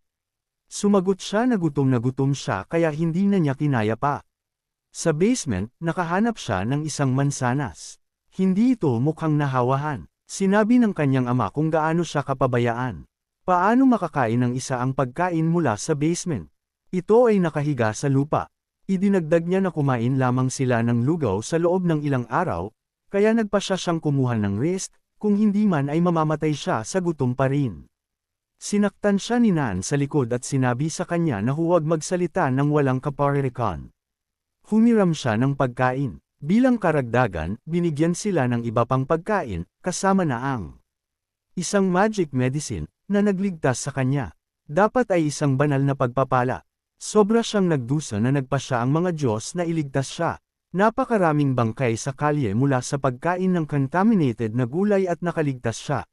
Sumagot siya na gutom siya kaya hindi na niya kinaya pa. Sa basement, nakahanap siya ng isang mansanas. Hindi ito mukhang nahawahan. Sinabi ng kanyang ama kung gaano siya kapabayaan. Paano makakain ng isa ang pagkain mula sa basement? Ito ay nakahiga sa lupa. Idinagdag niya na kumain lamang sila ng lugaw sa loob ng ilang araw, kaya nagpa siya siyang kumuha ng rest, kung hindi man ay mamamatay siya sa gutom pa rin. Sinaktan siya ni Nan sa likod at sinabi sa kanya na huwag magsalita ng walang kaparirikan. Humiram siya ng pagkain. Bilang karagdagan, binigyan sila ng iba pang pagkain, kasama na ang isang magic medicine, na nagligtas sa kanya. Dapat ay isang banal na pagpapala. Sobra siyang nagdusa na nagpasya ang mga Diyos na iligtas siya. Napakaraming bangkay sa kalye mula sa pagkain ng contaminated na gulay at nakaligtas siya.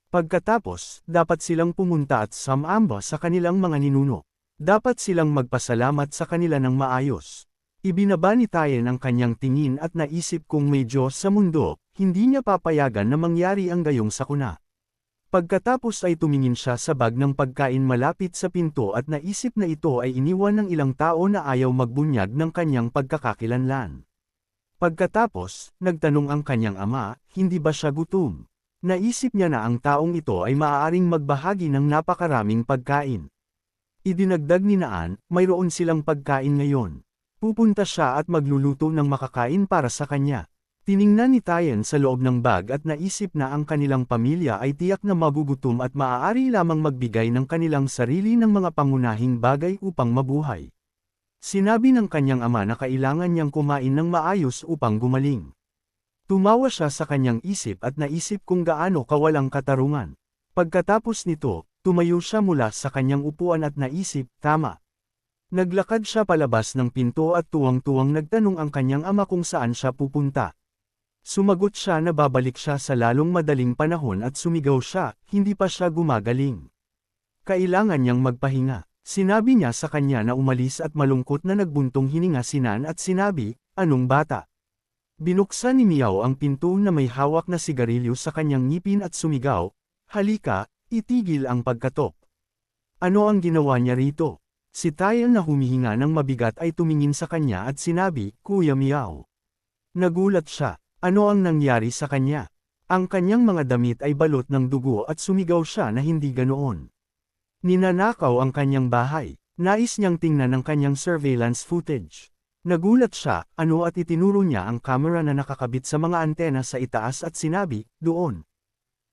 Pagkatapos, dapat silang pumunta at sumamba sa kanilang mga ninuno. Dapat silang magpasalamat sa kanila ng maayos. Ibinaba ni Tayen ang kanyang tingin at naisip kung may Diyos sa mundo, hindi niya papayagan na mangyari ang gayong sakuna. Pagkatapos ay tumingin siya sa bag ng pagkain malapit sa pinto at naisip na ito ay iniwan ng ilang tao na ayaw magbunyag ng kanyang pagkakakilanlan. Pagkatapos, nagtanong ang kanyang ama, hindi ba siya gutom? Naisip niya na ang taong ito ay maaaring magbahagi ng napakaraming pagkain. Idinagdag ni Naan, mayroon silang pagkain ngayon. Pupunta siya at magluluto ng makakain para sa kanya. Tiningnan ni Tayen sa loob ng bag at naisip na ang kanilang pamilya ay tiyak na magugutom at maaari lamang magbigay ng kanilang sarili ng mga pangunahing bagay upang mabuhay. Sinabi ng kanyang ama na kailangan niyang kumain ng maayos upang gumaling. Tumawa siya sa kanyang isip at naisip kung gaano kawalang katarungan. Pagkatapos nito, tumayo siya mula sa kanyang upuan at naisip, tama. Naglakad siya palabas ng pinto at tuwang-tuwang nagtanong ang kanyang ama kung saan siya pupunta. Sumagot siya na babalik siya sa lalong madaling panahon at sumigaw siya, hindi pa siya gumagaling. Kailangan niyang magpahinga. Sinabi niya sa kanya na umalis at malungkot na nagbuntong hininga si Nan at sinabi, anong bata? Binuksan ni Miao ang pinto na may hawak na sigarilyo sa kanyang ngipin at sumigaw, halika, itigil ang pagkatok. Ano ang ginawa niya rito? Si Tayen na humihinga ng mabigat ay tumingin sa kanya at sinabi, Kuya Miao. Nagulat siya. Ano ang nangyari sa kanya? Ang kanyang mga damit ay balot ng dugo at sumigaw siya na hindi ganoon. Ninanakaw ang kanyang bahay. Nais niyang tingnan ang kanyang surveillance footage. Nagulat siya, ano at itinuro niya ang camera na nakakabit sa mga antena sa itaas at sinabi, doon.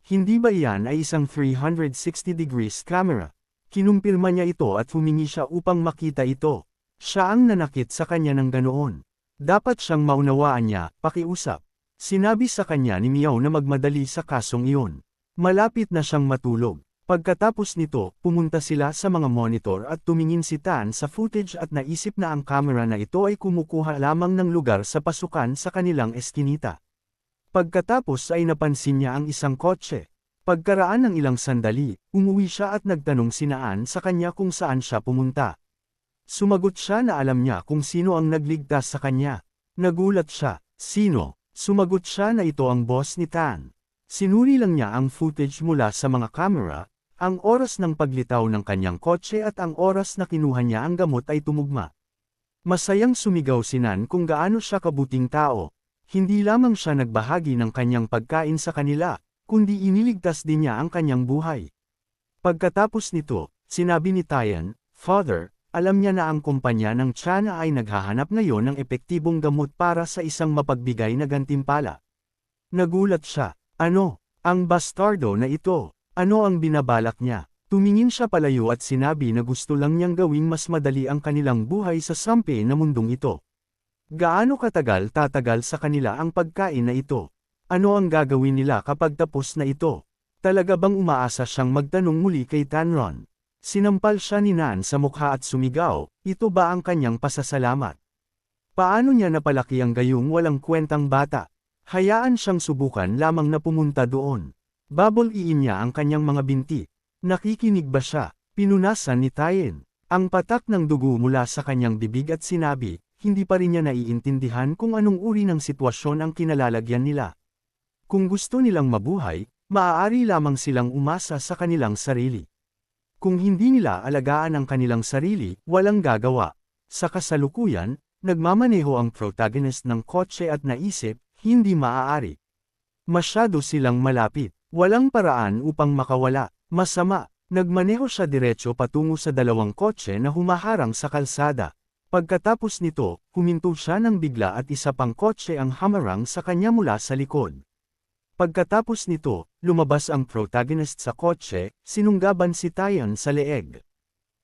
Hindi ba iyan ay isang 360 degrees camera? Kinumpirma niya ito at humingi siya upang makita ito. Siya ang nanakit sa kanya ng ganoon. Dapat siyang maunawaan niya, pakiusap. Sinabi sa kanya ni Miao na magmadali sa kasong iyon. Malapit na siyang matulog. Pagkatapos nito, pumunta sila sa mga monitor at tumingin si Tan sa footage at naisip na ang camera na ito ay kumukuha lamang ng lugar sa pasukan sa kanilang eskinita. Pagkatapos ay napansin niya ang isang kotse. Pagkaraan ng ilang sandali, umuwi siya at nagtanong si Naan sa kanya kung saan siya pumunta. Sumagot siya na alam niya kung sino ang nagligtas sa kanya. Nagulat siya, sino? Sumagot siya na ito ang boss ni Tan. Sinuri lang niya ang footage mula sa mga camera, ang oras ng paglitaw ng kanyang kotse at ang oras na kinuha niya ang gamot ay tumugma. Masayang sumigaw si Nan kung gaano siya kabuting tao. Hindi lamang siya nagbahagi ng kanyang pagkain sa kanila, kundi iniligtas din niya ang kanyang buhay. Pagkatapos nito, sinabi ni Tayen, Father, alam niya na ang kumpanya ng China ay naghahanap ngayon ng epektibong gamot para sa isang mapagbigay na gantimpala. Nagulat siya, ano? Ang bastardo na ito, ano ang binabalak niya? Tumingin siya palayo at sinabi na gusto lang niyang gawing mas madali ang kanilang buhay sa sampe na mundong ito. Gaano katagal tatagal sa kanila ang pagkain na ito? Ano ang gagawin nila kapag tapos na ito? Talaga bang umaasa siyang magtanong muli kay Tanron? Sinampal siya ni Nan sa mukha at sumigaw, ito ba ang kanyang pasasalamat? Paano niya napalaki ang gayong walang kwentang bata? Hayaan siyang subukan lamang na pumunta doon. Babol-iin niya ang kanyang mga binti. Nakikinig ba siya? Pinunasan ni Tyen ang patak ng dugo mula sa kanyang bibig at sinabi, hindi pa rin niya naiintindihan kung anong uri ng sitwasyon ang kinalalagyan nila. Kung gusto nilang mabuhay, maaari lamang silang umasa sa kanilang sarili. Kung hindi nila alagaan ang kanilang sarili, walang gagawa. Sa kasalukuyan, nagmamaneho ang protagonist ng kotse at naisip, hindi maaari. Masyado silang malapit. Walang paraan upang makawala. Masama. Nagmaneho siya diretso patungo sa dalawang kotse na humaharang sa kalsada. Pagkatapos nito, huminto siya ng bigla at isa pang kotse ang hamarang sa kanya mula sa likod. Pagkatapos nito, lumabas ang protagonist sa kotse, sinunggaban si Tyen sa leeg.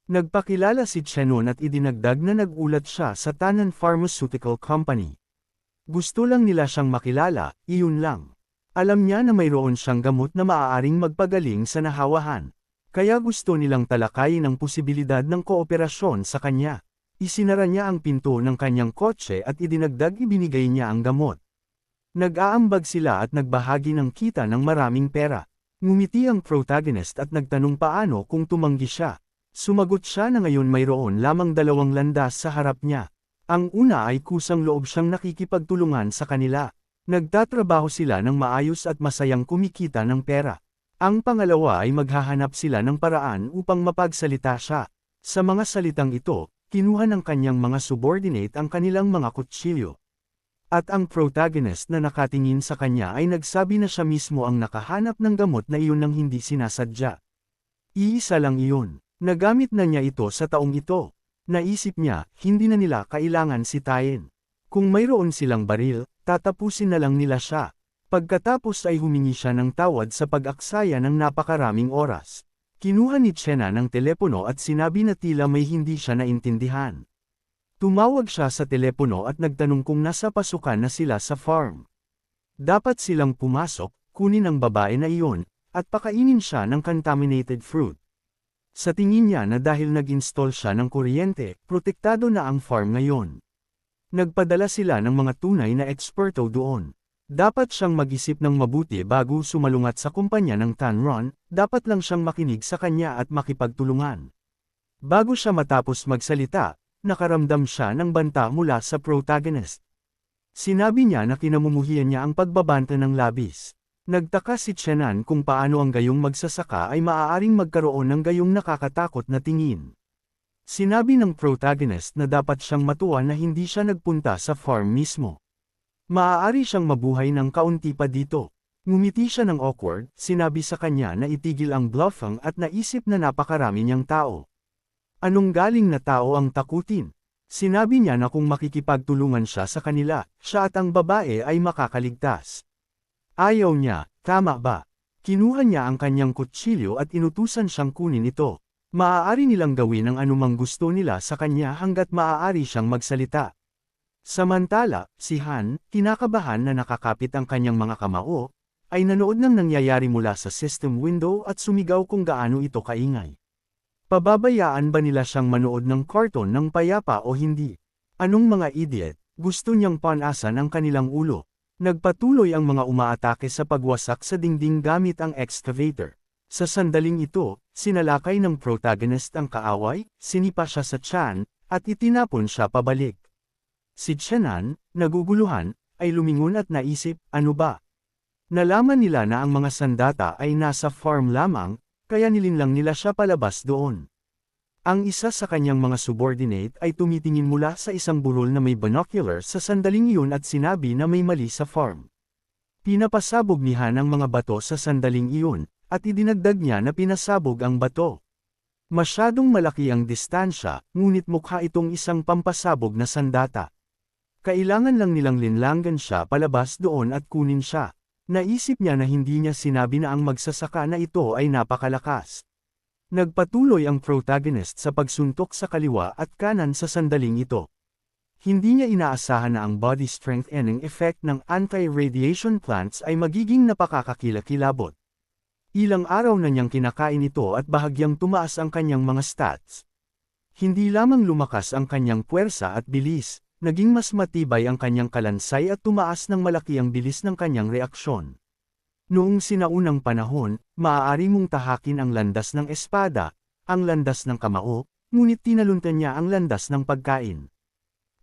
Nagpakilala si Chenon at idinagdag na nagulat siya sa Tanan Pharmaceutical Company. Gusto lang nila siyang makilala, iyon lang. Alam niya na mayroon siyang gamot na maaaring magpagaling sa nahawahan. Kaya gusto nilang talakayin ang posibilidad ng kooperasyon sa kanya. Isinara niya ang pinto ng kanyang kotse at idinagdag ibinigay niya ang gamot. Nag-aambag sila at nagbahagi ng kita ng maraming pera. Ngumiti ang protagonist at nagtanong paano kung tumanggi siya. Sumagot siya na ngayon mayroon lamang dalawang landas sa harap niya. Ang una ay kusang loob siyang nakikipagtulungan sa kanila. Nagtatrabaho sila ng maayos at masayang kumikita ng pera. Ang pangalawa ay maghahanap sila ng paraan upang mapagsalita siya. Sa mga salitang ito, kinuha ng kanyang mga subordinate ang kanilang mga kutsilyo. At ang protagonist na nakatingin sa kanya ay nagsabi na siya mismo ang nakahanap ng gamot na iyon nang hindi sinasadya. Iisa lang iyon. Nagamit na niya ito sa taong ito. Naisip niya, hindi na nila kailangan si Tyen. Kung mayroon silang baril, tatapusin na lang nila siya. Pagkatapos ay humingi siya ng tawad sa pag-aksaya ng napakaraming oras. Kinuha ni Chenon ang telepono at sinabi na tila may hindi siya naintindihan. Tumawag siya sa telepono at nagtanong kung nasa pasukan na sila sa farm. Dapat silang pumasok, kunin ang babae na iyon, at pakainin siya ng contaminated fruit. Sa tingin niya na dahil nag-install siya ng kuryente, protektado na ang farm ngayon. Nagpadala sila ng mga tunay na eksperto doon. Dapat siyang mag-isip ng mabuti bago sumalungat sa kumpanya ng Tanron, dapat lang siyang makinig sa kanya at makipagtulungan. Bago siya matapos magsalita, nakaramdam siya ng banta mula sa protagonist. Sinabi niya na kinamumuhian niya ang pagbabanta ng labis. Nagtaka si Chenon kung paano ang gayong magsasaka ay maaaring magkaroon ng gayong nakakatakot na tingin. Sinabi ng protagonist na dapat siyang matuwa na hindi siya nagpunta sa farm mismo. Maaari siyang mabuhay ng kaunti pa dito. Ngumiti siya ng awkward, sinabi sa kanya na itigil ang bluffing at naisip na napakarami niyang tao. Anong galing na tao ang takutin? Sinabi niya na kung makikipagtulungan siya sa kanila, siya at ang babae ay makakaligtas. Ayaw niya, tama ba? Kinuha niya ang kanyang kutsilyo at inutusan siyang kunin ito. Maaari nilang gawin ang anumang gusto nila sa kanya hanggat maaari siyang magsalita. Samantala, si Han, kinakabahan na nakakapit ang kanyang mga kamao, ay nanood ng nangyayari mula sa system window at sumigaw kung gaano ito kaingay. Pababayaan ba nila siyang manood ng karton ng payapa o hindi? Anong mga idiot, gusto niyang panasan ang kanilang ulo. Nagpatuloy ang mga umaatake sa pagwasak sa dingding gamit ang excavator. Sa sandaling ito, sinalakay ng protagonist ang kaaway, sinipa siya sa tiyan, at itinapon siya pabalik. Si Chenon, naguguluhan, ay lumingon at naisip, ano ba? Nalaman nila na ang mga sandata ay nasa farm lamang, kaya nilinlang nila siya palabas doon. Ang isa sa kanyang mga subordinate ay tumitingin mula sa isang burol na may binocular sa sandaling iyon at sinabi na may mali sa farm. Pinapasabog ni Han ang mga bato sa sandaling iyon, at idinagdag niya na pinasabog ang bato. Masyadong malaki ang distansya, ngunit mukha itong isang pampasabog na sandata. Kailangan lang nilang linlangan siya palabas doon at kunin siya. Naisip niya na hindi niya sinabi na ang magsasaka na ito ay napakalakas. Nagpatuloy ang protagonist sa pagsuntok sa kaliwa at kanan sa sandaling ito. Hindi niya inaasahan na ang body strengthening effect ng anti-radiation plants ay magiging napakakakilakilabot. Ilang araw na niyang kinakain ito at bahagyang tumaas ang kanyang mga stats. Hindi lamang lumakas ang kanyang puwersa at bilis, naging mas matibay ang kanyang kalansay at tumaas ng malaki ang bilis ng kanyang reaksyon. Noong sinaunang panahon, maaari mong tahakin ang landas ng espada, ang landas ng kamao, ngunit tinaluntan niya ang landas ng pagkain.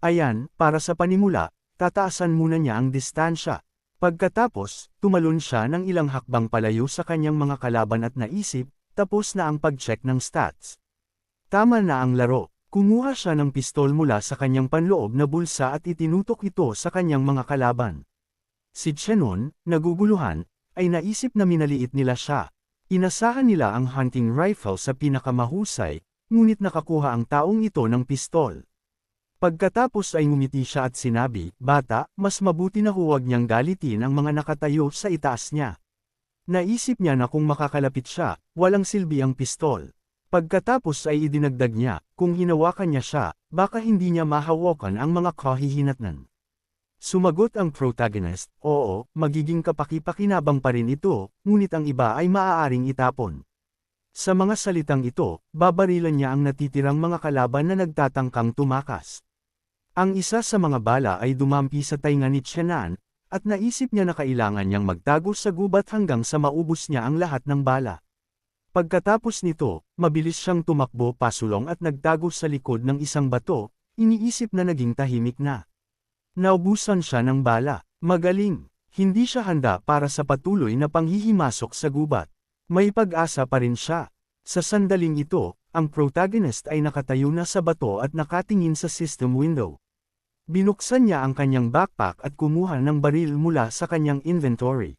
Ayan, para sa panimula, tataasan muna niya ang distansya. Pagkatapos, tumalon siya ng ilang hakbang palayo sa kanyang mga kalaban at naisip, tapos na ang pag-check ng stats. Tama na ang laro. Kumuha siya ng pistol mula sa kanyang panloob na bulsa at itinutok ito sa kanyang mga kalaban. Si Chenon, naguguluhan, ay naisip na minaliit nila siya. Inasahan nila ang hunting rifle sa pinakamahusay, ngunit nakakuha ang taong ito ng pistol. Pagkatapos ay ngumiti siya at sinabi, "Bata, mas mabuti na huwag niyang galitin ang mga nakatayo sa itaas niya." Naisip niya na kung makakalapit siya, walang silbi ang pistol. Pagkatapos ay idinagdag niya, kung hinawakan niya siya, baka hindi niya mahawakan ang mga kahihinatnan. Sumagot ang protagonist, "Oo, magiging kapaki-pakinabang pa rin ito, ngunit ang iba ay maaaring itapon." Sa mga salitang ito, babarilan niya ang natitirang mga kalaban na nagtatangkang tumakas. Ang isa sa mga bala ay dumampi sa tainga ni Chenan, at naisip niya na kailangan niyang magtago sa gubat hanggang sa maubos niya ang lahat ng bala. Pagkatapos nito, mabilis siyang tumakbo pasulong at nagtago sa likod ng isang bato, iniisip na naging tahimik na. Naubusan siya ng bala. Magaling. Hindi siya handa para sa patuloy na panghihimasok sa gubat. May pag-asa pa rin siya. Sa sandaling ito, ang protagonist ay nakatayo na sa bato at nakatingin sa system window. Binuksan niya ang kanyang backpack at kumuha ng baril mula sa kanyang inventory.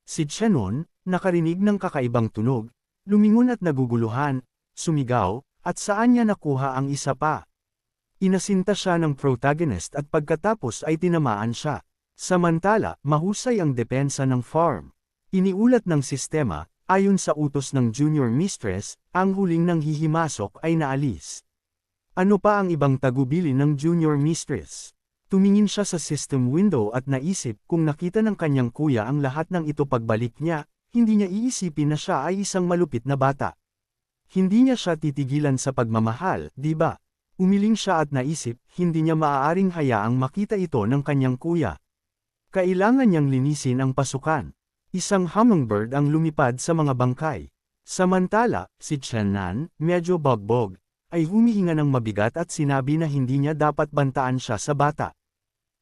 Si Chenon, nakarinig ng kakaibang tunog, lumingon at naguguluhan, sumigaw, at saan niya nakuha ang isa pa. Inasinta siya ng protagonist at pagkatapos ay tinamaan siya. Samantala, mahusay ang depensa ng farm. Iniulat ng sistema, ayon sa utos ng junior mistress, ang huling nang hihimasok ay naalis. Ano pa ang ibang tagubilin ng junior mistress? Tumingin siya sa system window at naisip kung nakita ng kanyang kuya ang lahat ng ito pagbalik niya, hindi niya iisipin na siya ay isang malupit na bata. Hindi niya siya titigilan sa pagmamahal, di ba? Umiling siya at naisip, hindi niya maaaring hayaang makita ito ng kanyang kuya. Kailangan niyang linisin ang pasukan. Isang hummingbird ang lumipad sa mga bangkay. Samantala, si Chenan, medyo bagbog, ay humihinga ng mabigat at sinabi na hindi niya dapat bantaan siya sa bata.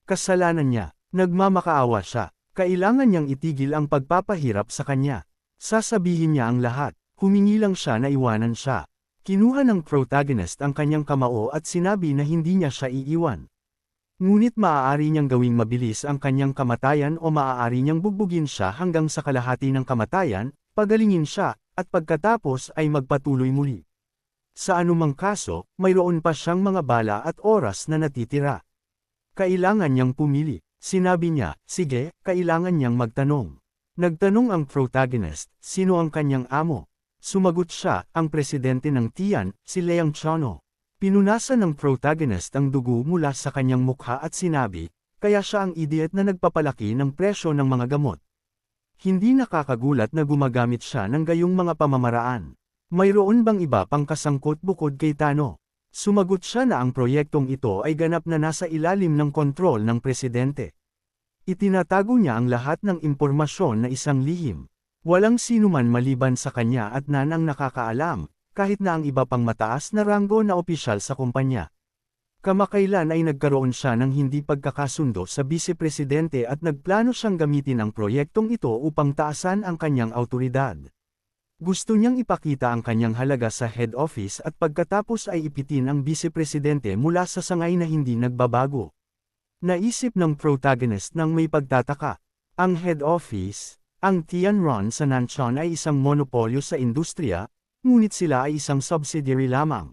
Kasalanan niya, nagmamakaawa siya. Kailangan niyang itigil ang pagpapahirap sa kanya. Sasabihin niya ang lahat. Humingi lang siya na iwanan siya. Kinuha ng protagonist ang kanyang kamao at sinabi na hindi niya siya iiwan. Ngunit maaari niyang gawing mabilis ang kanyang kamatayan o maaari niyang bugbugin siya hanggang sa kalahati ng kamatayan, pagalingin siya, at pagkatapos ay magpatuloy muli. Sa anumang kaso, mayroon pa siyang mga bala at oras na natitira. Kailangan niyang pumili. Sinabi niya, sige, kailangan niyang magtanong. Nagtanong ang protagonist, sino ang kanyang amo? Sumagot siya, ang presidente ng Tian, si Leang Chono. Pinunasan ng protagonist ang dugo mula sa kanyang mukha at sinabi, kaya siya ang idiot na nagpapalaki ng presyo ng mga gamot. Hindi nakakagulat na gumagamit siya ng gayong mga pamamaraan. Mayroon bang iba pang kasangkot bukod kay Tano? Sumagot siya na ang proyektong ito ay ganap na nasa ilalim ng kontrol ng presidente. Itinatago niya ang lahat ng impormasyon na isang lihim. Walang sinuman maliban sa kanya at Nan ang nakakaalam, kahit na ang iba pang mataas na ranggo na opisyal sa kumpanya. Kamakailan ay nagkaroon siya ng hindi pagkakasundo sa vice-presidente at nagplano siyang gamitin ang proyektong ito upang taasan ang kanyang awtoridad. Gusto niyang ipakita ang kanyang halaga sa head office at pagkatapos ay ipitin ang vice-presidente mula sa sangay na hindi nagbabago. Naisip ng protagonist nang may pagtataka. Ang head office, ang Tianron sa Nanchon ay isang monopolyo sa industriya, ngunit sila ay isang subsidiary lamang.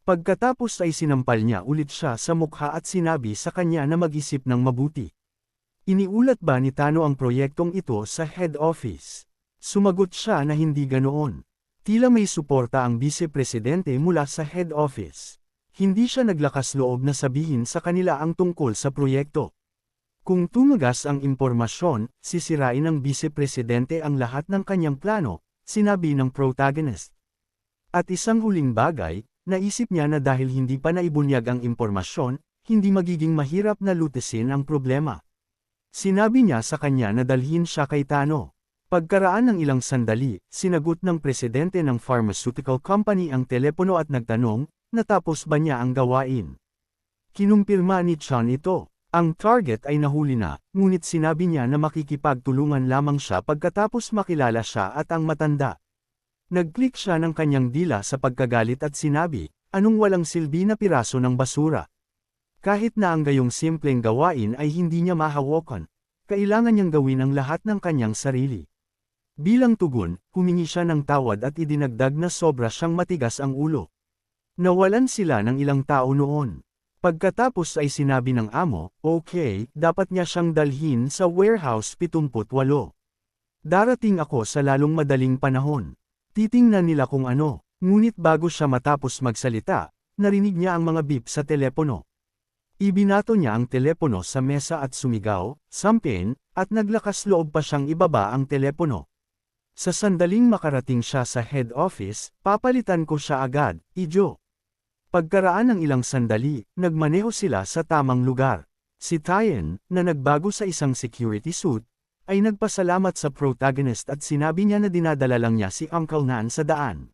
Pagkatapos ay sinampal niya ulit siya sa mukha at sinabi sa kanya na mag-isip ng mabuti. Iniulat ba ni Tano ang proyektong ito sa head office? Sumagot siya na hindi ganoon. Tila may suporta ang vice-presidente mula sa head office. Hindi siya naglakas loob na sabihin sa kanila ang tungkol sa proyekto. Kung tumagas ang impormasyon, sisirain ng vice-presidente ang lahat ng kanyang plano, sinabi ng protagonist. At isang huling bagay, naisip niya na dahil hindi pa naibunyag ang impormasyon, hindi magiging mahirap na lutesin ang problema. Sinabi niya sa kanya na dalhin siya kay Tano. Pagkaraan ng ilang sandali, sinagot ng presidente ng pharmaceutical company ang telepono at nagtanong, natapos ba niya ang gawain? Kinumpirma ni Chan ito. Ang target ay nahuli na, ngunit sinabi niya na makikipagtulungan lamang siya pagkatapos makilala siya at ang matanda. Nag-click siya ng kanyang dila sa pagkagalit at sinabi, anong walang silbi na piraso ng basura. Kahit na ang gayong simpleng gawain ay hindi niya mahawakan, kailangan niyang gawin ang lahat ng kanyang sarili. Bilang tugon, humingi siya ng tawad at idinagdag na sobra siyang matigas ang ulo. Nawalan sila ng ilang tao noon. Pagkatapos ay sinabi ng amo, okay, dapat niya siyang dalhin sa warehouse 78. Darating ako sa lalong madaling panahon. Titingnan nila kung ano, ngunit bago siya matapos magsalita, narinig niya ang mga beep sa telepono. Ibinato niya ang telepono sa mesa at sumigaw, "Sampin," at naglakas loob pa siyang ibaba ang telepono. Sa sandaling makarating siya sa head office, papalitan ko siya agad, Ijo. Pagkaraan ng ilang sandali, nagmaneho sila sa tamang lugar. Si Tyen, na nagbago sa isang security suit, ay nagpasalamat sa protagonist at sinabi niya na dinadala lang niya si Uncle Nan sa daan.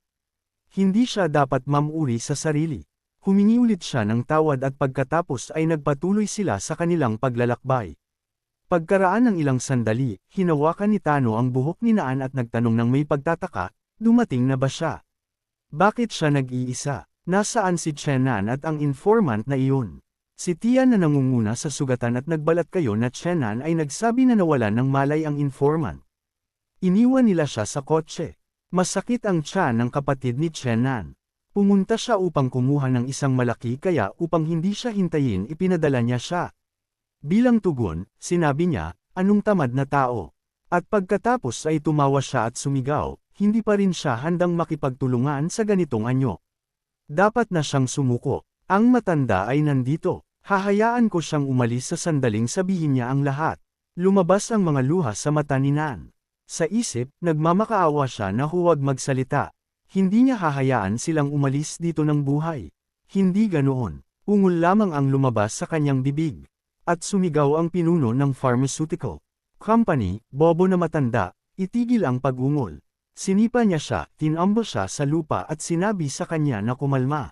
Hindi siya dapat mamuri sa sarili. Humingi ulit siya ng tawad at pagkatapos ay nagpatuloy sila sa kanilang paglalakbay. Pagkaraan ng ilang sandali, hinawakan ni Tano ang buhok ni Naan at nagtanong ng may pagtataka, dumating na ba siya? Bakit siya nag-iisa? Nasaan si Chenan at ang informant na iyon? Si Tian na nangunguna sa sugatan at nagbalat kayo na Chenan ay nagsabi na nawalan ng malay ang informant. Iniwan nila siya sa kotse. Masakit ang tiyan ng kapatid ni Chenan. Pumunta siya upang kumuha ng isang malaki kaya upang hindi siya hintayin ipinadala niya siya. Bilang tugon, sinabi niya, anong tamad na tao. At pagkatapos ay tumawa siya at sumigaw, hindi pa rin siya handang makipagtulungan sa ganitong anyo. Dapat na siyang sumuko. Ang matanda ay nandito. Hahayaan ko siyang umalis sa sandaling sabihin niya ang lahat. Lumabas ang mga luha sa mata ni Nan. Sa isip, nagmamakaawa siya na huwag magsalita. Hindi niya hahayaan silang umalis dito ng buhay. Hindi ganoon. Ungol lamang ang lumabas sa kanyang bibig. At sumigaw ang pinuno ng pharmaceutical company, bobo na matanda, itigil ang pag-ungol. Sinipa niya siya, tinambol siya sa lupa at sinabi sa kanya na kumalma.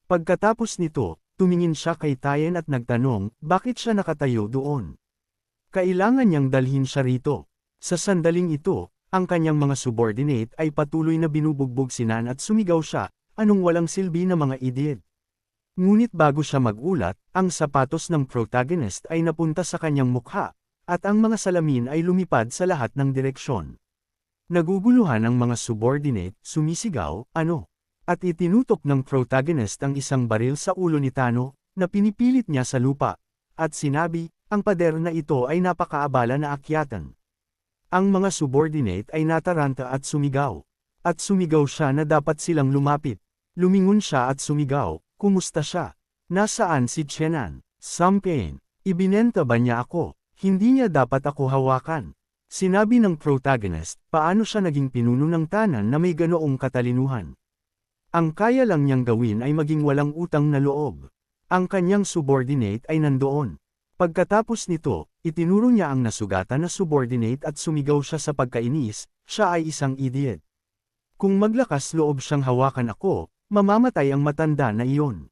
Pagkatapos nito, tumingin siya kay Tyen at nagtanong, bakit siya nakatayo doon? Kailangan niyang dalhin siya rito. Sa sandaling ito, ang kanyang mga subordinate ay patuloy na binubugbog si Nan at sumigaw siya, anong walang silbi na mga idiot. Ngunit bago siya magulat, ang sapatos ng protagonist ay napunta sa kanyang mukha, at ang mga salamin ay lumipad sa lahat ng direksyon. Naguguluhan ang mga subordinate, sumisigaw, ano? At itinutok ng protagonist ang isang baril sa ulo ni Tano, na pinipilit niya sa lupa, at sinabi, ang pader na ito ay napakaabala na akyatan. Ang mga subordinate ay nataranta at sumigaw. At sumigaw siya na dapat silang lumapit. Lumingon siya at sumigaw, kumusta siya? Nasaan si Chenan? Sampin, ibinenta ba niya ako? Hindi niya dapat ako hawakan. Sinabi ng protagonist, paano siya naging pinuno ng tanan na may ganoong katalinuhan? Ang kaya lang niyang gawin ay maging walang utang na loob. Ang kanyang subordinate ay nandoon. Pagkatapos nito, itinuro niya ang nasugatan na subordinate at sumigaw siya sa pagkainis, siya ay isang idiot. Kung maglakas loob siyang hawakan ako, mamamatay ang matanda na iyon.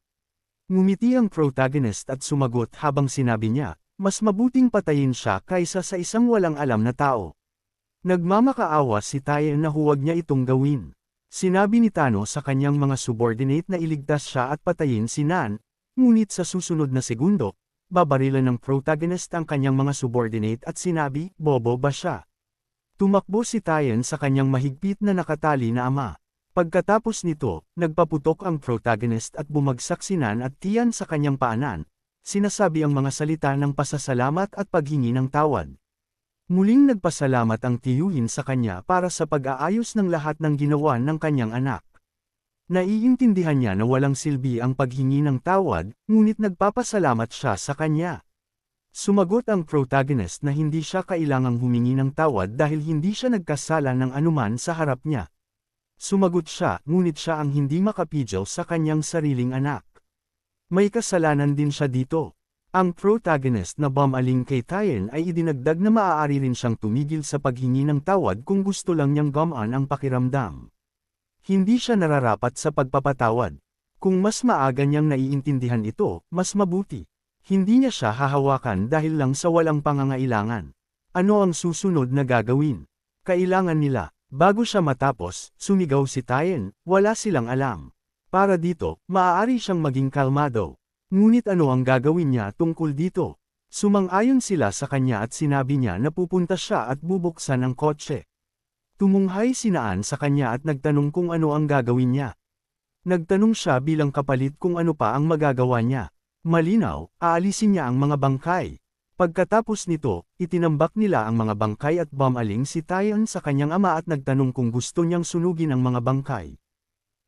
Ngumiti ang protagonist at sumagot habang sinabi niya, mas mabuting patayin siya kaysa sa isang walang alam na tao. Nagmamakaawa si Tyen na huwag niya itong gawin. Sinabi ni Tano sa kanyang mga subordinate na iligtas siya at patayin si Nan, ngunit sa susunod na segundo, babarilan ng protagonist ang kanyang mga subordinate at sinabi, bobo ba siya? Tumakbo si Tyen sa kanyang mahigpit na nakatali na ama. Pagkatapos nito, nagpaputok ang protagonist at bumagsak si Nan at Tian sa kanyang paanan, sinasabi ang mga salita ng pasasalamat at paghingi ng tawad. Muling nagpasalamat ang tiyuhin sa kanya para sa pag-aayos ng lahat ng ginawa ng kanyang anak. Naiintindihan niya na walang silbi ang paghingi ng tawad, ngunit nagpapasalamat siya sa kanya. Sumagot ang protagonist na hindi siya kailangang humingi ng tawad dahil hindi siya nagkasala ng anuman sa harap niya. Sumagot siya, ngunit siya ang hindi makapigil sa kanyang sariling anak. May kasalanan din siya dito. Ang protagonist na bumaling kay Tyen ay idinagdag na maaari rin siyang tumigil sa paghingi ng tawad kung gusto lang niyang gumaan ang pakiramdam. Hindi siya nararapat sa pagpapatawad. Kung mas maaga niyang naiintindihan ito, mas mabuti. Hindi niya siya hahawakan dahil lang sa walang pangangailangan. Ano ang susunod na gagawin? Kailangan nila. Bago siya matapos, sumigaw si Tyen, wala silang alam. Para dito, maaari siyang maging kalmado. Ngunit ano ang gagawin niya tungkol dito? Sumang-ayon sila sa kanya at sinabi niya na pupunta siya at bubuksan ang kotse. Tumunghay si Naan sa kanya at nagtanong kung ano ang gagawin niya. Nagtanong siya bilang kapalit kung ano pa ang magagawa niya. Malinaw, aalisin niya ang mga bangkay. Pagkatapos nito, itinambak nila ang mga bangkay at bumaling si Tyen sa kanyang ama at nagtanong kung gusto niyang sunugin ang mga bangkay.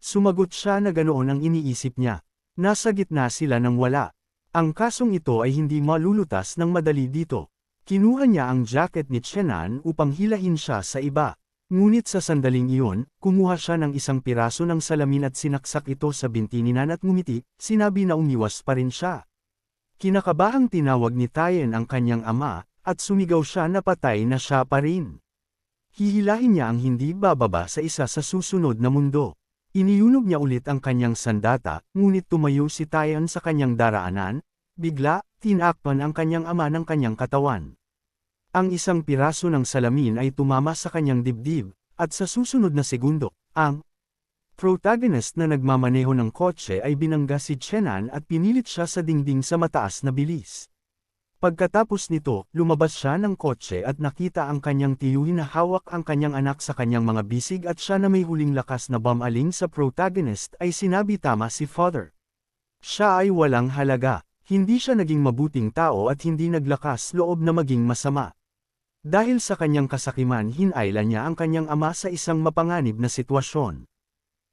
Sumagot siya na ganoon ang iniisip niya. Nasa gitna sila ng wala. Ang kasong ito ay hindi malulutas ng madali dito. Kinuha niya ang jacket ni Chenan upang hilahin siya sa iba. Ngunit sa sandaling iyon, kumuha siya ng isang piraso ng salamin at sinaksak ito sa binti ni Nan at ngumiti, sinabi na umiwas pa rin siya. Kinakabahang tinawag ni Tyen ang kanyang ama, at sumigaw siya na patay na siya pa rin. Hihilahin niya ang hindi bababa sa isa sa susunod na mundo. Iniyunog niya ulit ang kanyang sandata, ngunit tumayo si Tyen sa kanyang daraanan, bigla, tinakpan ang kanyang ama ng kanyang katawan. Ang isang piraso ng salamin ay tumama sa kanyang dibdib, at sa susunod na segundo, ang protagonist na nagmamaneho ng kotse ay binangga si Chenan at pinilit siya sa dingding sa mataas na bilis. Pagkatapos nito, lumabas siya ng kotse at nakita ang kanyang tiyuhin na hawak ang kanyang anak sa kanyang mga bisig at siya na may huling lakas na bumaling sa protagonist ay sinabi tama si Father. Siya ay walang halaga, hindi siya naging mabuting tao at hindi naglakas loob na maging masama. Dahil sa kanyang kasakiman hinailan niya ang kanyang ama sa isang mapanganib na sitwasyon.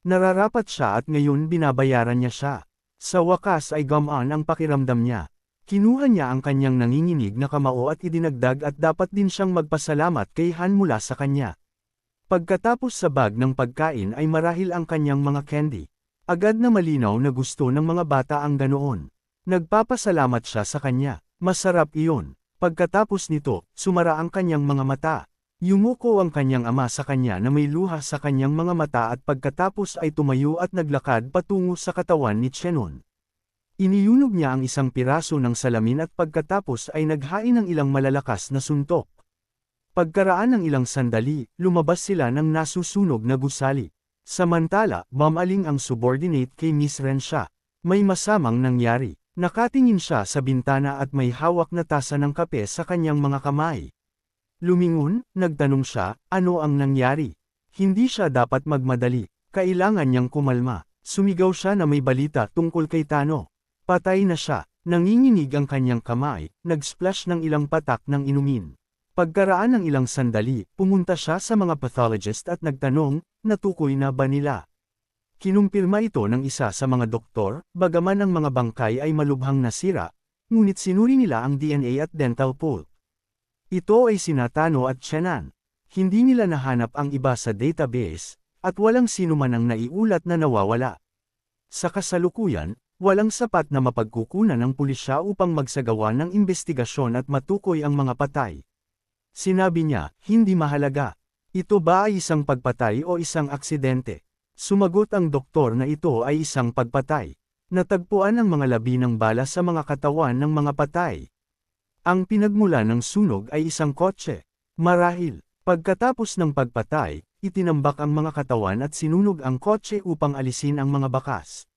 Nararapat siya at ngayon binabayaran niya siya. Sa wakas ay gumaan ang pakiramdam niya. Kinuha niya ang kanyang nanginginig na kamao at idinagdag at dapat din siyang magpasalamat kay Han mula sa kanya. Pagkatapos sa bag ng pagkain ay marahil ang kanyang mga candy. Agad na malinaw na gusto ng mga bata ang ganoon. Nagpapasalamat siya sa kanya. Masarap iyon. Pagkatapos nito, sumara ang kanyang mga mata. Yumuko ang kanyang ama sa kanya na may luha sa kanyang mga mata at pagkatapos ay tumayo at naglakad patungo sa katawan ni Chenon. Iniyunog niya ang isang piraso ng salamin at pagkatapos ay naghain ng ilang malalakas na suntok. Pagkaraan ng ilang sandali, lumabas sila ng nasusunog na gusali. Samantala, bumaling ang subordinate kay Miss Rensha. May masamang nangyari. Nakatingin siya sa bintana at may hawak na tasa ng kape sa kanyang mga kamay. Lumingon, nagtanong siya, ano ang nangyari? Hindi siya dapat magmadali. Kailangan niyang kumalma. Sumigaw siya na may balita tungkol kay Tano. Patay na siya. Nanginginig ang kanyang kamay, nag-splash ng ilang patak ng inumin. Pagkaraan ng ilang sandali, pumunta siya sa mga pathologist at nagtanong, natukoy na ba nila? Kinumpirma ito ng isa sa mga doktor, bagaman ang mga bangkay ay malubhang nasira, ngunit sinuri nila ang DNA at dental pool. Ito ay sina Tano at Chenan. Hindi nila nahanap ang iba sa database, at walang sino man ang naiulat na nawawala. Sa kasalukuyan, walang sapat na mapagkukunan ng pulisya upang magsagawa ng investigasyon at matukoy ang mga patay. Sinabi niya, hindi mahalaga. Ito ba ay isang pagpatay o isang aksidente? Sumagot ang doktor na ito ay isang pagpatay. Natagpuan ang mga labi ng bala sa mga katawan ng mga patay. Ang pinagmula ng sunog ay isang kotse. Marahil, pagkatapos ng pagpatay, itinambak ang mga katawan at sinunog ang kotse upang alisin ang mga bakas.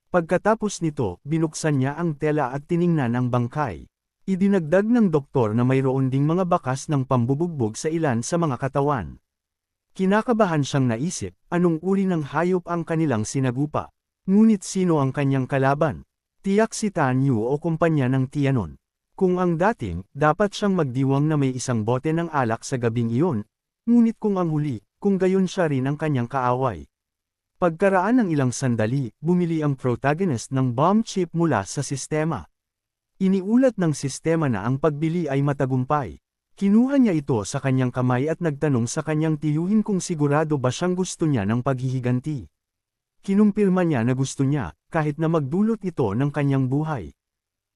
Pagkatapos nito, binuksan niya ang tela at tiningnan ang bangkay. Idinagdag ng doktor na mayroon ding mga bakas ng pambubugbog sa ilan sa mga katawan. Kinakabahan siyang naisip, anong uri ng hayop ang kanilang sinagupa. Ngunit sino ang kanyang kalaban? Tiyak si Tan Yu o kumpanya ng Tianon. Kung ang dating, dapat siyang magdiwang na may isang bote ng alak sa gabing iyon, ngunit kung ang huli, kung gayon siya rin ang kanyang kaaway. Pagkaraan ng ilang sandali, bumili ang protagonist ng bomb chip mula sa sistema. Iniulat ng sistema na ang pagbili ay matagumpay. Kinuha niya ito sa kanyang kamay at nagtanong sa kanyang tiyuhin kung sigurado ba siyang gusto niya ng paghihiganti. Kinumpirma niya na gusto niya, kahit na magdulot ito ng kanyang buhay.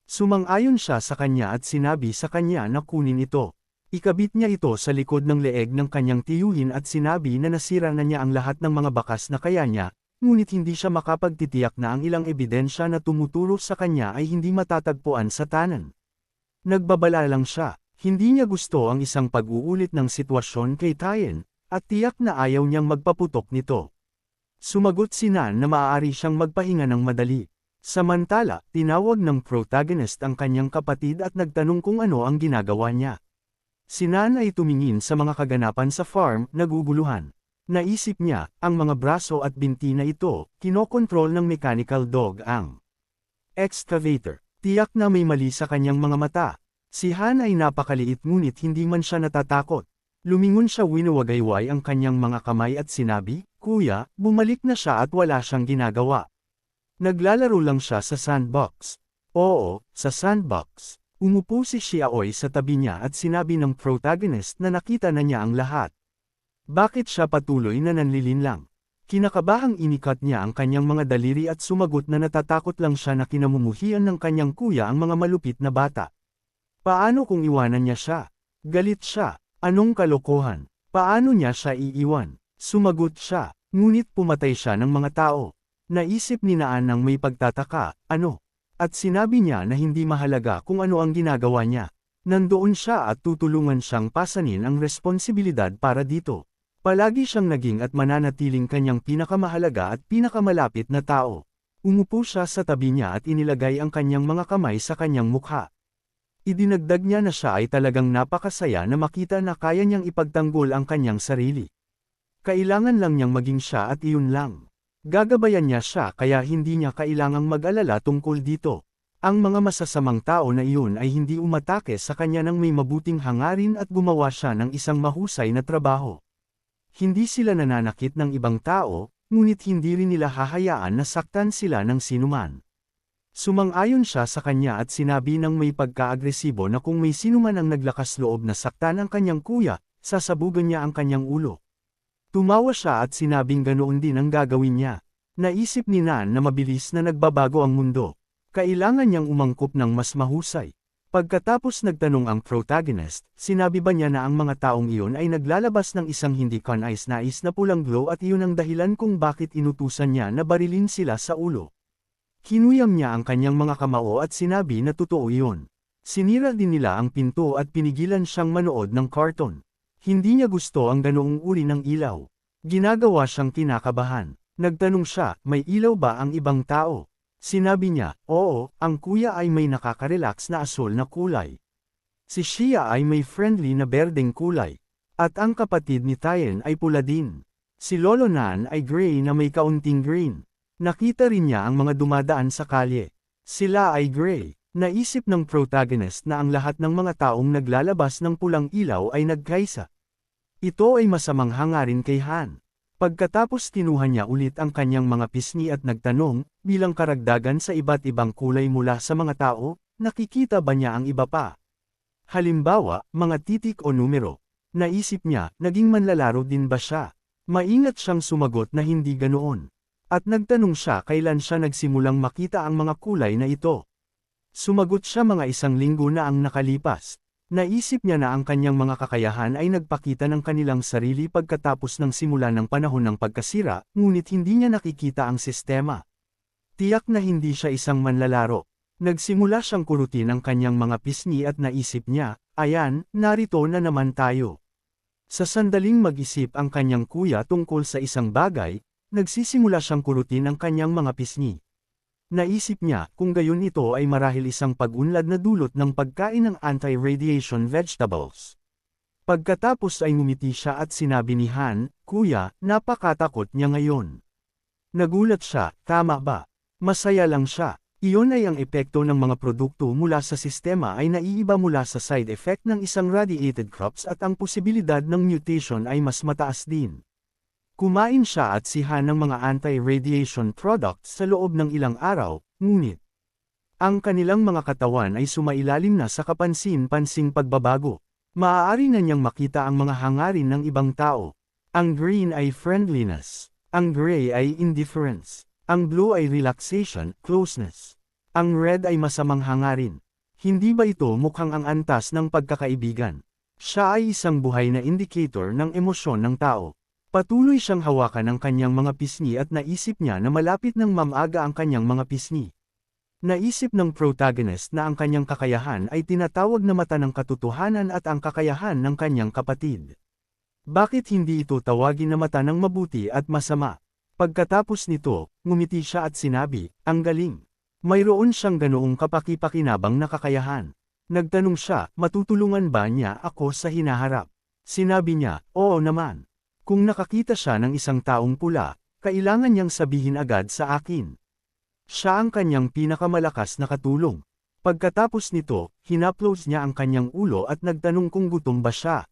Sumang-ayon siya sa kanya at sinabi sa kanya na kunin ito. Ikabit niya ito sa likod ng leeg ng kanyang tiyuhin at sinabi na nasira na niya ang lahat ng mga bakas na kaya niya, ngunit hindi siya makapagtitiyak na ang ilang ebidensya na tumuturo sa kanya ay hindi matatagpuan sa tanan. Nagbabala lang siya, hindi niya gusto ang isang pag-uulit ng sitwasyon kay Tyen, at tiyak na ayaw niyang magpaputok nito. Sumagot si Nan na maaari siyang magpahinga ng madali. Samantala, tinawag ng protagonist ang kanyang kapatid at nagtanong kung ano ang ginagawa niya. Si Nan ay tumingin sa mga kaganapan sa farm, naguguluhan. Naisip niya, ang mga braso at binti na ito, kinokontrol ng mechanical dog ang excavator. Tiyak na may mali sa kanyang mga mata. Si Han ay napakaliit ngunit hindi man siya natatakot. Lumingon siya, winuwagayway ang kanyang mga kamay at sinabi, "Kuya, bumalik na siya at wala siyang ginagawa. Naglalaro lang siya sa sandbox." Oo, sa sandbox. Umupo si Xiaoy sa tabi niya at sinabi ng protagonist na nakita na niya ang lahat. Bakit siya patuloy na nanlilinlang? Kinakabahang inikat niya ang kanyang mga daliri at sumagot na natatakot lang siya na kinamumuhian ng kanyang kuya ang mga malupit na bata. Paano kung iwanan niya siya? Galit siya. Anong kalokohan? Paano niya siya iiwan? Sumagot siya, ngunit pumatay siya ng mga tao. Naisip ni Naan ng may pagtataka, ano? At sinabi niya na hindi mahalaga kung ano ang ginagawa niya. Nandoon siya at tutulungan siyang pasanin ang responsibilidad para dito. Palagi siyang naging at mananatiling kanyang pinakamahalaga at pinakamalapit na tao. Umupo siya sa tabi niya at inilagay ang kanyang mga kamay sa kanyang mukha. Idinagdag niya na siya ay talagang napakasaya na makita na kaya niyang ipagtanggol ang kanyang sarili. Kailangan lang niyang maging siya at iyon lang. Gagabayan niya siya kaya hindi niya kailangang mag-alala tungkol dito. Ang mga masasamang tao na iyon ay hindi umatake sa kanya nang may mabuting hangarin at gumawa siya ng isang mahusay na trabaho. Hindi sila nananakit ng ibang tao, ngunit hindi rin nila hahayaan na saktan sila ng sinuman. Sumang-ayon siya sa kanya at sinabi ng may pagka-agresibo na kung may sinuman ang naglakas loob na saktan ang kanyang kuya, sasabugan niya ang kanyang ulo. Tumawa siya at sinabing ganoon din ang gagawin niya. Naisip ni Nan na mabilis na nagbabago ang mundo. Kailangan niyang umangkop ng mas mahusay. Pagkatapos nagtanong ang protagonist, sinabi ba niya na ang mga taong iyon ay naglalabas ng isang hindi kanais-nais na pulang glow at iyon ang dahilan kung bakit inutusan niya na barilin sila sa ulo. Kinuyam niya ang kanyang mga kamao at sinabi na totoo iyon. Sinira din nila ang pinto at pinigilan siyang manood ng karton. Hindi niya gusto ang ganoong uri ng ilaw. Ginagawa siyang kinakabahan. Nagtanong siya, may ilaw ba ang ibang tao? Sinabi niya, oo, ang kuya ay may nakaka-relax na asul na kulay. Si Xia ay may friendly na berdeng kulay. At ang kapatid ni Tyen ay pula din. Si Lolo Nan ay gray na may kaunting green. Nakita rin niya ang mga dumadaan sa kalye. Sila ay gray. Naisip ng protagonist na ang lahat ng mga taong naglalabas ng pulang ilaw ay nagkaisa. Ito ay masamang hangarin kay Han. Pagkatapos kinuha niya ulit ang kanyang mga pisngi at nagtanong, bilang karagdagan sa iba't ibang kulay mula sa mga tao, nakikita ba niya ang iba pa? Halimbawa, mga titik o numero. Naisip niya, naging manlalaro din ba siya? Maingat siyang sumagot na hindi ganoon. At nagtanong siya kailan siya nagsimulang makita ang mga kulay na ito. Sumagot siya mga 1 linggo na ang nakalipas. Naisip niya na ang kanyang mga kakayahan ay nagpakita ng kanilang sarili pagkatapos ng simula ng panahon ng pagkasira, ngunit hindi niya nakikita ang sistema. Tiyak na hindi siya isang manlalaro. Nagsimula siyang kurutin ang kanyang mga pisngi at naisip niya, ayan, narito na naman tayo. Sa sandaling mag-isip ang kanyang kuya tungkol sa isang bagay, nagsisimula siyang kurutin ang kanyang mga pisngi. Naisip niya, kung gayon ito ay marahil isang pag-unlad na dulot ng pagkain ng anti-radiation vegetables. Pagkatapos ay ngumiti siya at sinabi ni Han, Kuya, napakatakot niya ngayon. Nagulat siya, tama ba? Masaya lang siya. Iyon ay ang epekto ng mga produkto mula sa sistema ay naiiba mula sa side effect ng isang radiated crops at ang posibilidad ng mutation ay mas mataas din. Kumain siya at si Han ng mga anti-radiation products sa loob ng ilang araw, ngunit ang kanilang mga katawan ay sumailalim na sa kapansin-pansing pagbabago. Maaari na niyang makita ang mga hangarin ng ibang tao. Ang green ay friendliness. Ang gray ay indifference. Ang blue ay relaxation, closeness. Ang red ay masamang hangarin. Hindi ba ito mukhang ang antas ng pagkakaibigan? Siya ay isang buhay na indicator ng emosyon ng tao. Patuloy siyang hawakan ng kanyang mga pisngi at naisip niya na malapit ng mamaga ang kanyang mga pisngi. Naisip ng protagonist na ang kanyang kakayahan ay tinatawag na mata ng katotohanan at ang kakayahan ng kanyang kapatid. Bakit hindi ito tawagin na mata ng mabuti at masama? Pagkatapos nito, ngumiti siya at sinabi, ang galing. Mayroon siyang ganoong kapaki-pakinabang na kakayahan. Nagtanong siya, matutulungan ba niya ako sa hinaharap? Sinabi niya, oo naman. Kung nakakita siya ng isang taong pula, kailangan niyang sabihin agad sa akin. Siya ang kanyang pinakamalakas na katulong. Pagkatapos nito, hinaplos niya ang kanyang ulo at nagtanong kung gutom ba siya.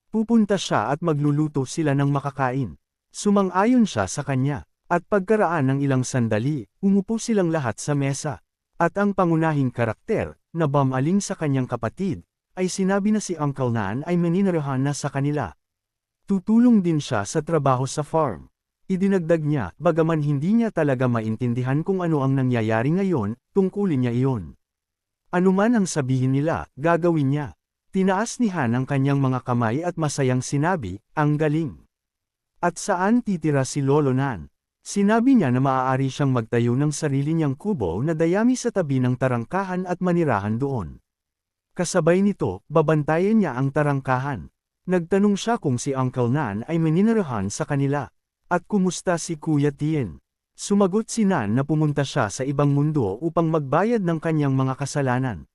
Pupunta siya at magluluto sila ng makakain. Sumang-ayon siya sa kanya. At pagkaraan ng ilang sandali, umupo silang lahat sa mesa. At ang pangunahing karakter, na bumaling sa kanyang kapatid, ay sinabi na si Uncle Nan ay maninirahan na sa kanila. Tutulong din siya sa trabaho sa farm. Idinagdag niya, bagaman hindi niya talaga maintindihan kung ano ang nangyayari ngayon, tungkulin niya iyon. Ano man ang sabihin nila, gagawin niya. Tinaas ni Han ang kanyang mga kamay at masayang sinabi, ang galing. At saan titira si Lolo Nan? Sinabi niya na maaari siyang magtayo ng sarili niyang kubo na dayami sa tabi ng tarangkahan at manirahan doon. Kasabay nito, babantayan niya ang tarangkahan. Nagtanong siya kung si Uncle Nan ay maninirahan sa kanila. At kumusta si Kuya Tien? Sumagot si Nan na pumunta siya sa ibang mundo upang magbayad ng kanyang mga kasalanan.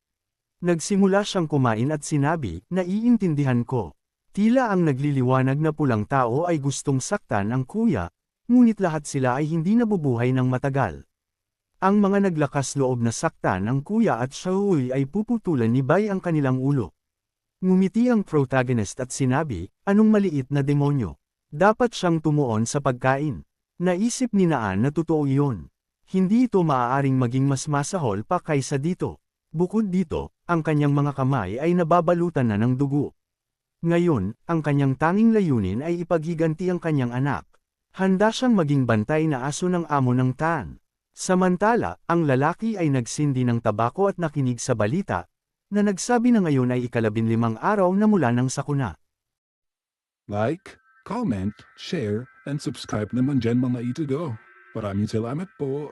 Nagsimula siyang kumain at sinabi, naiintindihan ko. Tila ang nagliliwanag na pulang tao ay gustong saktan ang kuya, ngunit lahat sila ay hindi nabubuhay ng matagal. Ang mga naglakas loob na saktan ang kuya at Shaoy ay puputulan ni Bai ang kanilang ulo. Ngumiti ang protagonist at sinabi, anong maliit na demonyo. Dapat siyang tumuon sa pagkain. Naisip ni Naan na totoo iyon. Hindi ito maaaring maging mas masahol pa kaysa dito. Bukod dito, ang kanyang mga kamay ay nababalutan na ng dugo. Ngayon, ang kanyang tanging layunin ay ipaghiganti ang kanyang anak. Handa siyang maging bantay na aso ng amo ng Tan. Samantala, ang lalaki ay nagsindi ng tabako at nakinig sa balita, na nagsabi na ngayon ay 15 araw na mula ng sakuna. Like, comment, share, and subscribe naman dyan mga ito go. Maraming salamat po.